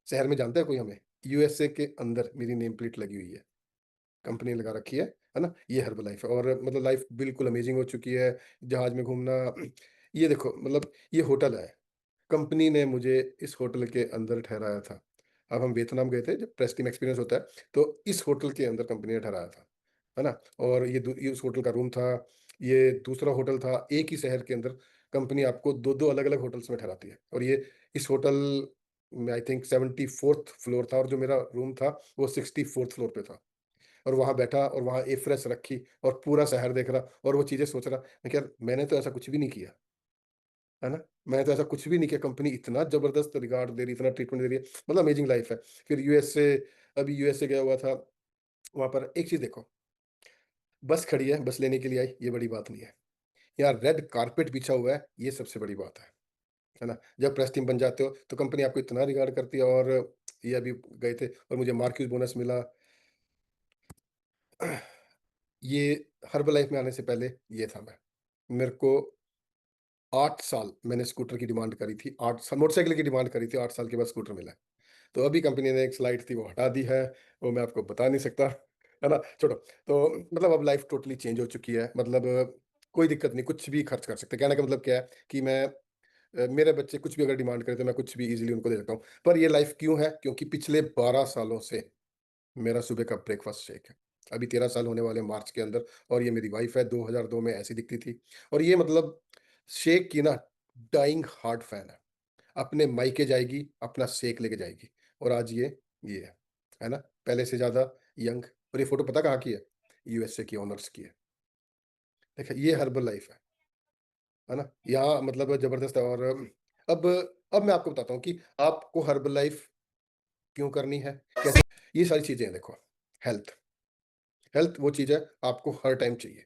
शहर में जानता है कोई हमें? यूएसए के अंदर मेरी नेम प्लेट लगी हुई है, कंपनी ने लगा रखी है ना? ये हर्बल लाइफ है, और मतलब लाइफ बिल्कुल अमेज़िंग हो चुकी है, जहाज़ में घूमना। ये देखो मतलब ये होटल है, कंपनी ने मुझे इस होटल के अंदर ठहराया था। अब हम वियतनाम गए थे, जब प्रेस टीम एक्सपीरियंस होता है, तो इस होटल के अंदर कंपनी ने ठहराया था, है ना? और ये उस होटल का रूम था, ये दूसरा होटल था, एक ही शहर के अंदर कंपनी आपको 2-2 अलग-अलग होटल्स में ठहराती है, और ये इस होटल में आई थिंक 74th फ्लोर था, और जो मेरा रूम था, वो 64th फ्लोर पे था। और वहाँ बैठा, और वहाँ ए फ्रेश रखी, और पूरा शहर देख रहा, और वो चीज़ें सोच रहा, मैं कहा यार मैंने तो ऐसा कुछ भी नहीं किया, है ना? मैंने तो ऐसा कुछ भी नहीं किया, कंपनी इतना ज़बरदस्त रिगार्ड दे रही है, इतना ट्रीटमेंट दे रही है, मतलब अमेजिंग लाइफ़ है। फिर अभी यूएसए गया हुआ था, वहाँ पर एक चीज़ देखो, बस खड़ी है, बस लेने के लिए आई, ये बड़ी बात नहीं है। यहाँ रेड कारपेट बिछा हुआ है, ये सबसे बड़ी बात है ना? जब प्रेस टीम बन जाते हो, तो कंपनी आपको इतना रिगार्ड करती है, और ये अभी गए थे और मुझे मार्क्यूज बोनस मिला। ये हर्बल लाइफ में आने से पहले ये था मैं। मेरे को 8 साल मैंने स्कूटर की डिमांड करी थी, 8 साल मोटरसाइकिल की डिमांड करी थी, 8 साल के बाद स्कूटर मिला है। तो अभी कंपनी ने एक स्लाइड थी वो हटा दी है, वो मैं आपको बता नहीं सकता। है ना? छोड़ो, तो मतलब अब लाइफ़ टोटली चेंज हो चुकी है, मतलब कोई दिक्कत नहीं, कुछ भी खर्च कर सकते हैं। कहने का मतलब क्या है कि मेरे बच्चे कुछ भी अगर डिमांड करें तो मैं कुछ भी ईज़िली उनको दे देता हूँ। पर ये लाइफ़ क्यों है? क्योंकि पिछले 12 सालों से मेरा सुबह का ब्रेकफ़ास्ट शेक है। अभी 13 साल होने वाले हैं मार्च के अंदर, और ये मेरी वाइफ़ है, 2002 में ऐसी दिखती थी, और ये मतलब शेक की ना डाइंग हार्ड फ़ैन है। अपने मायके जाएगी, अपना शेक लेके जाएगी, और आज ये है ना? पहले से ज़्यादा यंग, और ये फ़ोटो पता कहाँ की है? यूएसए की ओनर्स की है। देखिए ये हर्बल लाइफ़ है ना? यहाँ मतलब ज़बरदस्त है। और अब अब मैं आपको बताता हूँ कि आपको हर्बल लाइफ़ क्यों करनी है? कैसे? ये सारी चीज़ें हैं देखो। हेल्थ, हेल्थ वो चीज़ है आपको हर टाइम चाहिए,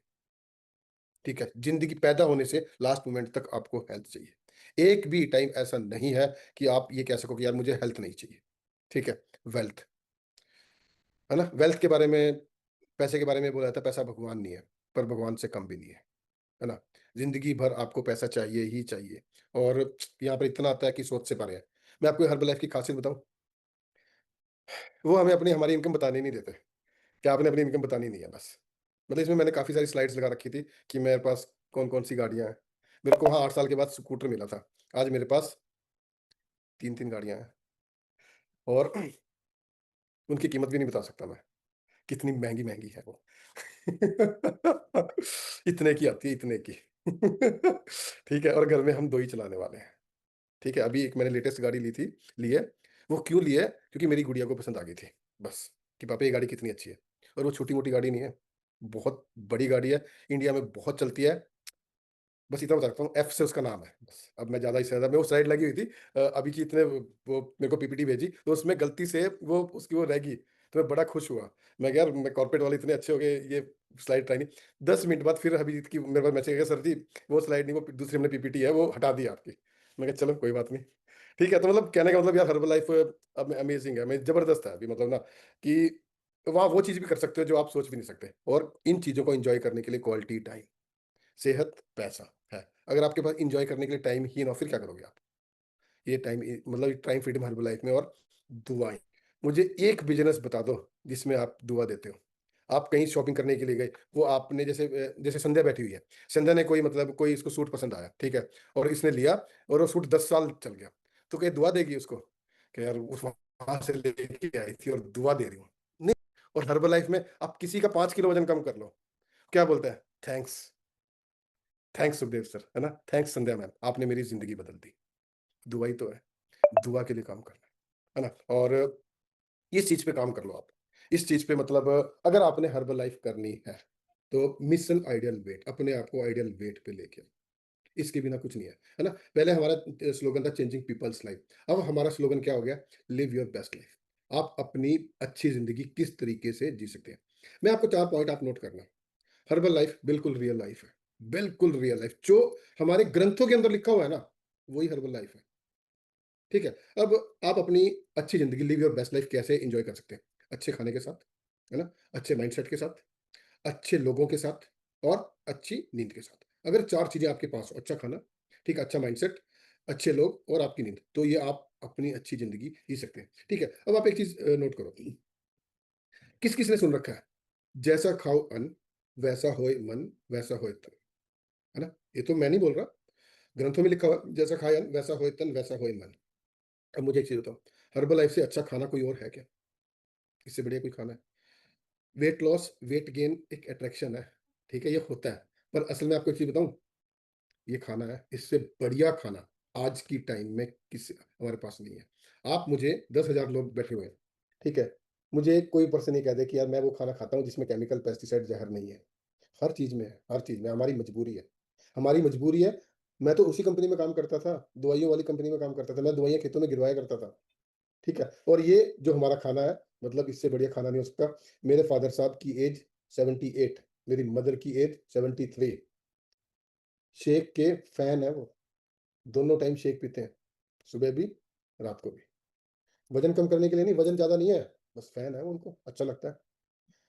ठीक है? ज़िंदगी पैदा होने से लास्ट मोमेंट तक आपको हेल्थ चाहिए। एक भी टाइम ऐसा नहीं है कि आप ये कह सको कि यार मुझे हेल्थ नहीं चाहिए, ठीक है? वेल्थ, है ना? वेल्थ के बारे में, पैसे के बारे में बोला जाता है पैसा भगवान नहीं है, पर भगवान से कम भी नहीं है ना? ज़िंदगी भर आपको पैसा चाहिए ही चाहिए, और यहाँ पर इतना आता है कि सोच से परे है। मैं आपको हर्बल लाइफ़ की खासियत बताऊँ, वो हमें अपनी हमारी इनकम बताने नहीं देते, कि आपने अपनी इनकम बतानी नहीं है बस। मतलब इसमें मैंने काफ़ी सारी स्लाइड्स लगा रखी थी कि मेरे पास कौन-कौन सी गाड़ियाँ हैं। मेरे को वहाँ 8 साल के बाद स्कूटर मिला था। आज मेरे पास 3-3 गाड़ियाँ हैं, और उनकी कीमत भी नहीं बता सकता मैं, कितनी महँगी-महँगी है वो। इतने की आती है, इतने की। ठीक है, और घर में हम 2 ही चलाने वाले हैं। ठीक है, अभी एक मैंने लेटेस्ट गाड़ी ली है। वो क्यों ली है? क्योंकि मेरी गुड़िया को पसंद आ गई थी, बस, कि पापा ये गाड़ी कितनी अच्छी है। और वो छोटी-मोटी गाड़ी नहीं है, बहुत बड़ी गाड़ी है, इंडिया में बहुत चलती है। बस इतना बता सकता हूँ, एफ से उसका नाम है, बस। अब मैं ज़्यादा इससे ज़्यादा, मैं वो स्लाइड लगी हुई थी अभी की, इतने वो मेरे को पीपीटी भेजी, तो उसमें गलती से वो उसकी वो रह गई, तो मैं बड़ा खुश हुआ। मैं कहा यार, मैं कॉर्पोरेट वाले इतने अच्छे हो गए, ये स्लाइड ट्राई नहीं। 10 मिनट बाद फिर अभिजीत की मेरे पास मैसेज आ गया, सर जी वो स्लाइड नहीं, वो दूसरी हमने पीपीटी है, वो हटा दी आपकी। मैं कहा चलो कोई बात नहीं। ठीक है, तो मतलब कहने का मतलब यार हर्बल लाइफ अब अमेजिंग है, मैं ज़बरदस्त है अभी, मतलब ना कि वहाँ वो चीज़ भी कर सकते हो जो आप सोच भी नहीं सकते, और इन चीज़ों को एन्जॉय करने के लिए क्वालिटी टाइम, सेहत, पैसा है। अगर आपके पास एन्जॉय करने के लिए टाइम ही ना हो, फिर क्या करोगे आप? ये टाइम मतलब टाइम फ्रीडम हर्बल लाइफ में। और दुआएँ, मुझे एक बिज़नेस बता दो जिसमें आप दुआ देते हो। आप कहीं शॉपिंग करने के लिए गए, वो आपने जैसे संध्या बैठी हुई है, संध्या ने कोई मतलब कोई इसको सूट पसंद आया, ठीक है? और इसने लिया, और वो सूट 10 साल चल गया, तो क्या दुआ देगी उसको? कि यार उस वहाँ से लेके आई थी और दुआ दे रही हूँ। नहीं। और हर्बल लाइफ में आप किसी का 5 किलो वज़न कम कर लो, क्या बोलता है? थैंक्स। थैंक्स सुखदेव सर, है ना? थैंक्स संध्या मैम, आपने मेरी ज़िंदगी बदल दी। दुआ ही तो है, दुआ के लिए काम करना है ना? और इस चीज़ पे काम कर लो आप। इस चीज़ पे मतलब अगर आपने हर्बल लाइफ करनी है, तो मिशन आइडियल वेट, अपने आप को आइडियल वेट पे लेके आओ। इसके बिना कुछ नहीं है ना? पहले हमारा स्लोगन था चेंजिंग पीपल्स लाइफ, अब हमारा स्लोगन क्या हो गया? Live your best life. आप अपनी अच्छी ज़िंदगी किस तरीके से जी सकते हैं। मैं आपको 4 पॉइंट आप नोट करना। हर्बल लाइफ बिल्कुल रियल लाइफ है, बिल्कुल रियल लाइफ, जो हमारे ग्रंथों के अंदर लिखा हुआ है ना, वही हर्बल लाइफ है। ठीक है? अब आप अपनी अच्छी ज़िंदगी, लिव योर बेस्ट लाइफ कैसे एन्जॉय कर सकते हैं? अच्छे खाने के साथ, है ना? अच्छे माइंडसेट के साथ, अच्छे लोगों के साथ, और अच्छी नींद के साथ। अगर 4 चीज़ें आपके पास हो, अच्छा खाना, ठीक है, अच्छा माइंडसेट, अच्छे लोग और आपकी नींद, तो ये आप अपनी अच्छी ज़िंदगी जी सकते हैं। ठीक है? अब आप एक चीज़ नोट करो, किस-किस ने सुन रखा है? जैसा खाओ अन्न, वैसा होए मन, वैसा होए तन, है ना? ये तो मैं नहीं बोल रहा, ग्रंथों में लिखा हुआ है, जैसा खाए अन्न, वैसा होए तन, वैसा होए मन। अब मुझे एक चीज़ बताओ, हर्बल लाइफ से अच्छा खाना कोई और है क्या? इससे बढ़िया कोई खाना है? वेट लॉस, वेट गेन एक अट्रैक्शन है, ठीक है? ये होता है, पर असल में आपको एक चीज़ बताऊँ, ये खाना है, इससे बढ़िया खाना आज की टाइम में किसी हमारे पास नहीं है। आप मुझे 10,000 लोग बैठे हुए हैं, ठीक है? मुझे कोई पर्सन नहीं कह दे कि यार मैं वो खाना खाता हूँ जिसमें केमिकल, पेस्टिसाइड, ज़हर नहीं है। हर चीज़ में है, हर चीज़ में, हमारी मजबूरी है। हमारी मजबूरी है। मैं तो उसी कंपनी में काम करता था, दवाइयों वाली कंपनी में काम करता था, मैं दवाइयाँ खेतों में गिरवाया करता था। ठीक है? और ये जो हमारा खाना है, मतलब इससे बढ़िया खाना नहीं हो सकता। मेरे फादर साहब की एज 78, मेरी मदर की एज 73, शेक के फैन है वो, दोनों टाइम शेक पीते हैं, सुबह भी, रात को भी। वज़न कम करने के लिए नहीं, वज़न ज़्यादा नहीं है, बस फैन है उनको, अच्छा लगता है।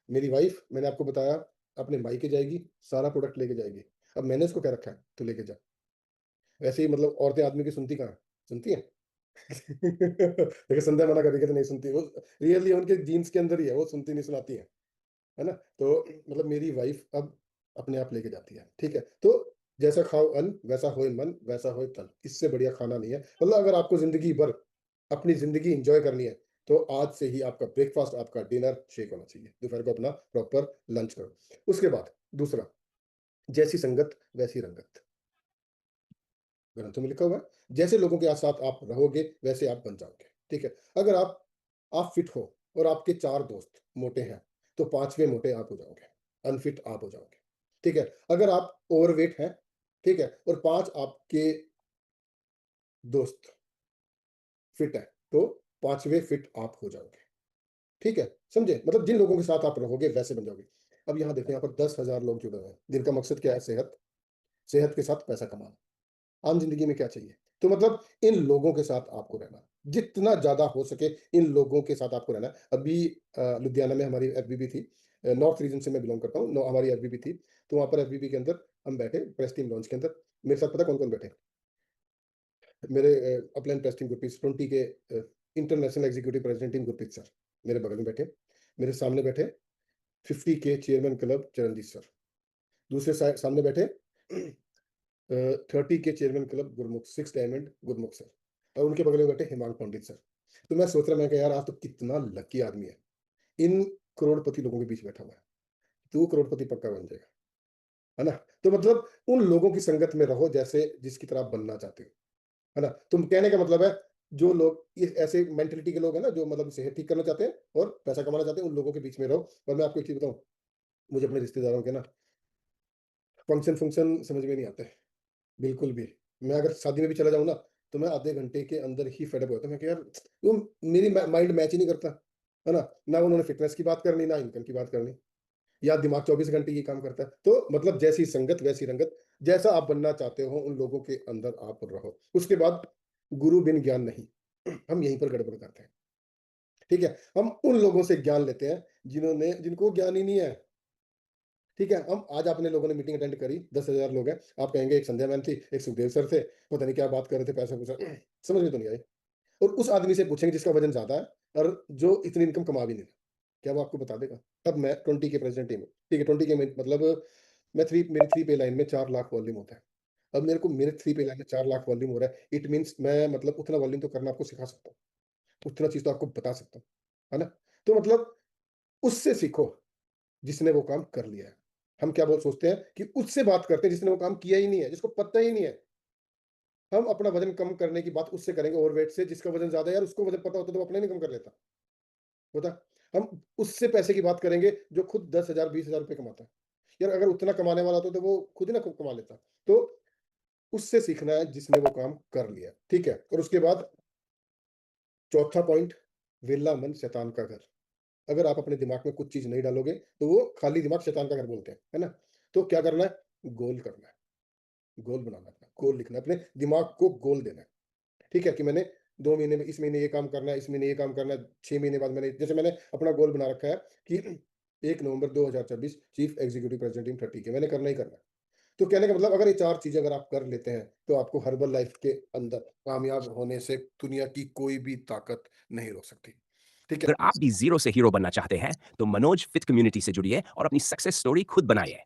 मेरी वाइफ़, मैंने आपको बताया, अपने मायके जाएगी, सारा प्रोडक्ट लेके जाएगी। अब मैंने उसको क्या रखा है, तू लेके जा। वैसे ही मतलब औरतें आदमी की सुनती कहाँ हैं? सुनती हैं? देखिए संध्या मना कर रही है कि नहीं सुनती, वो रियली उनके जीन्स के अंदर ही है, वो सुनती नहीं सुनाती हैं। है ना? तो मतलब मेरी वाइफ़ अब अपने आप लेके जाती है, ठीक है? तो जैसा खाओ अन्न, वैसा होए मन, वैसा होए तन, इससे बढ़िया खाना नहीं है। मतलब अगर आपको ज़िंदगी भर अपनी ज़िंदगी एन्जॉय करनी है, तो आज से ही आपका ब्रेकफ़ास्ट, आपका डिनर शेक होना चाहिए। दोपहर को अपना प्रॉपर लंच करो। उसके बाद दूसरा, जैसी संगत वैसी रंगत। ग्रंथों में लिखा हुआ है, जैसे लोगों के साथ आप रहोगे, वैसे आप बन जाओगे, ठीक है? अगर आप फिट हो और आपके 4 दोस्त मोटे हैं, तो 5वें मोटे आप हो जाओगे, अनफिट आप हो जाओगे, ठीक है? अगर आप ओवरवेट हैं, ठीक है? और 5 आपके दोस्त फिट हैं, तो 5वें फिट आप हो जाओगे, ठीक है? समझे? मतलब जिन लोगों के साथ आप रहोगे, वैसे बन जाओगे। अब यहाँ देखिए, यहाँ पर 10,000 लोग जुड़े हुए हैं, जिनका मकसद क्या है? सेहत, सेहत के साथ पैसा कमाना। आम ज़िंदगी में क्या चाहिए? तो मतलब इन लोगों के साथ आपको रहना, जितना ज़्यादा हो सके इन लोगों के साथ आपको रहना है। अभी लुधियाना में हमारी एफबीबी थी, नॉर्थ रीजन से मैं बिलॉन्ग करता हूँ, हमारी एफबीबी थी, तो वहाँ पर एफबीबी के अंदर हम बैठे प्रेस टीम लॉन्च के अंदर, मेरे साथ पता कौन-कौन बैठे? मेरे अपलाइन प्रेस टीम ग्रुप 20 के international executive president team Gurpreet sir, मेरे बगल में बैठे, मेरे सामने बैठे 50 के चेयरमैन क्लब चरणजीत सर, दूसरे सामने बैठे 30 के चेयरमैन क्लब गुरमुख, 6 डायमंड गुरमुख सर, और उनके बगल में बैठे हेमांग पंडित सर। तो मैं सोच रहा, मैं कहा यार आज तो कितना लकी आदमी है, इन करोड़पति लोगों के बीच बैठा हुआ है, तू करोड़पति पक्का बन जाएगा, है ना? तो मतलब उन लोगों की संगत में रहो जैसे जिसकी तरह आप बनना चाहते हो, है ना? तो कहने का मतलब है, जो लोग इस ऐसे मेंटालिटी के लोग हैं ना, जो मतलब सेहत ठीक करना चाहते हैं और पैसा कमाना चाहते हैं, उन लोगों के बीच में रहो। और मैं आपको एक चीज़ बताऊँ, मुझे अपने रिश्तेदारों के ना फंक्शन समझ में नहीं आते, बिल्कुल भी। मैं अगर शादी में भी चला जाऊँ ना, तो मैं आधे घंटे के अंदर ही फेड अप हो जाता हूँ। मैं कहा यार, वो मेरी माइंड मैच ही नहीं करता, है ना? ना उन्होंने फिटनेस की बात करनी, ना इनकम की बात करनी, या दिमाग 24 घंटे ये काम करता है। तो मतलब जैसी संगत वैसी रंगत, जैसा आप बनना चाहते हो उन लोगों के अंदर आप रहो। उसके बाद गुरु बिन ज्ञान नहीं, हम यहीं पर गड़बड़ करते हैं, ठीक है? हम उन लोगों से ज्ञान लेते हैं जिनको ज्ञान ही नहीं है। ठीक है, हम आज आपने लोगों ने मीटिंग अटेंड करी, 10,000 लोग हैं, आप कहेंगे एक संध्या मैम थी, एक सुखदेव सर थे, पता नहीं क्या बात कर रहे थे, पैसा-वैसा समझ में तो नहीं आई। और उस आदमी से पूछेंगे जिसका वज़न ज़्यादा है और जो इतनी इनकम कमा भी नहीं रहा, क्या वो आपको बता देगा? तब मैं 20 के प्रेज़ेंट टीम हूँ, ठीक है, 20 के में मतलब मेरी 3 पे लाइन में 4 लाख वॉल्यूम होता है। अब मेरे को मेरे 3 पे लाइन में 4 लाख वॉल्यूम हो रहा है, इट मीन्स मैं मतलब उतना वॉल्यूम तो करना आपको सिखा सकता हूँ, उतना चीज़ तो आपको बता सकता हूँ, है ना? तो मतलब उससे सीखो जिसने वो काम कर लिया है। हम क्या बोल सोचते हैं कि उससे बात करते हैं जिसने वो काम किया ही नहीं है, जिसको पता ही नहीं है। हम अपना वज़न कम करने की बात उससे करेंगे ओवरवेट से, जिसका वज़न ज़्यादा है, यार उसको वज़न पता होता तो वो अपने नहीं कम कर लेता, होता? हम उससे पैसे की बात करेंगे जो खुद 10,000 20,000 रुपए कमाता है। यार अगर उतना कमाने वाला होता तो वो खुद ही ना कमा लेता। तो उससे सीखना है जिसने वो काम कर लिया, ठीक है? और उसके बाद चौथा पॉइंट, वेला मन शैतान का घर। अगर आप अपने दिमाग में कुछ चीज़ नहीं डालोगे, तो वो खाली दिमाग शैतान का घर बोलते हैं, है ना? तो क्या करना है? गोल करना है, गोल बनाना है अपना, गोल लिखना है, अपने दिमाग को गोल देना है, ठीक है? कि मैंने 2 महीने में इस महीने ये काम करना है, इस महीने ये काम करना है, 6 महीने बाद जैसे मैंने अपना गोल बना रखा है कि 1 नवंबर 2024 चीफ एग्जीक्यूटिव प्रेज़िडेंट टीम 30 के मैंने करना ही करना है। तो कहने का मतलब अगर ये 4 चीज़ें अगर आप कर लेते हैं, तो आपको हर्बल लाइफ के अंदर कामयाब होने से दुनिया की कोई भी ताकत नहीं रोक सकती, ठीक है? अगर आप भी ज़ीरो से हीरो बनना चाहते हैं, तो मनोज फिट कम्युनिटी से जुड़िए और अपनी सक्सेस स्टोरी खुद बनाइए।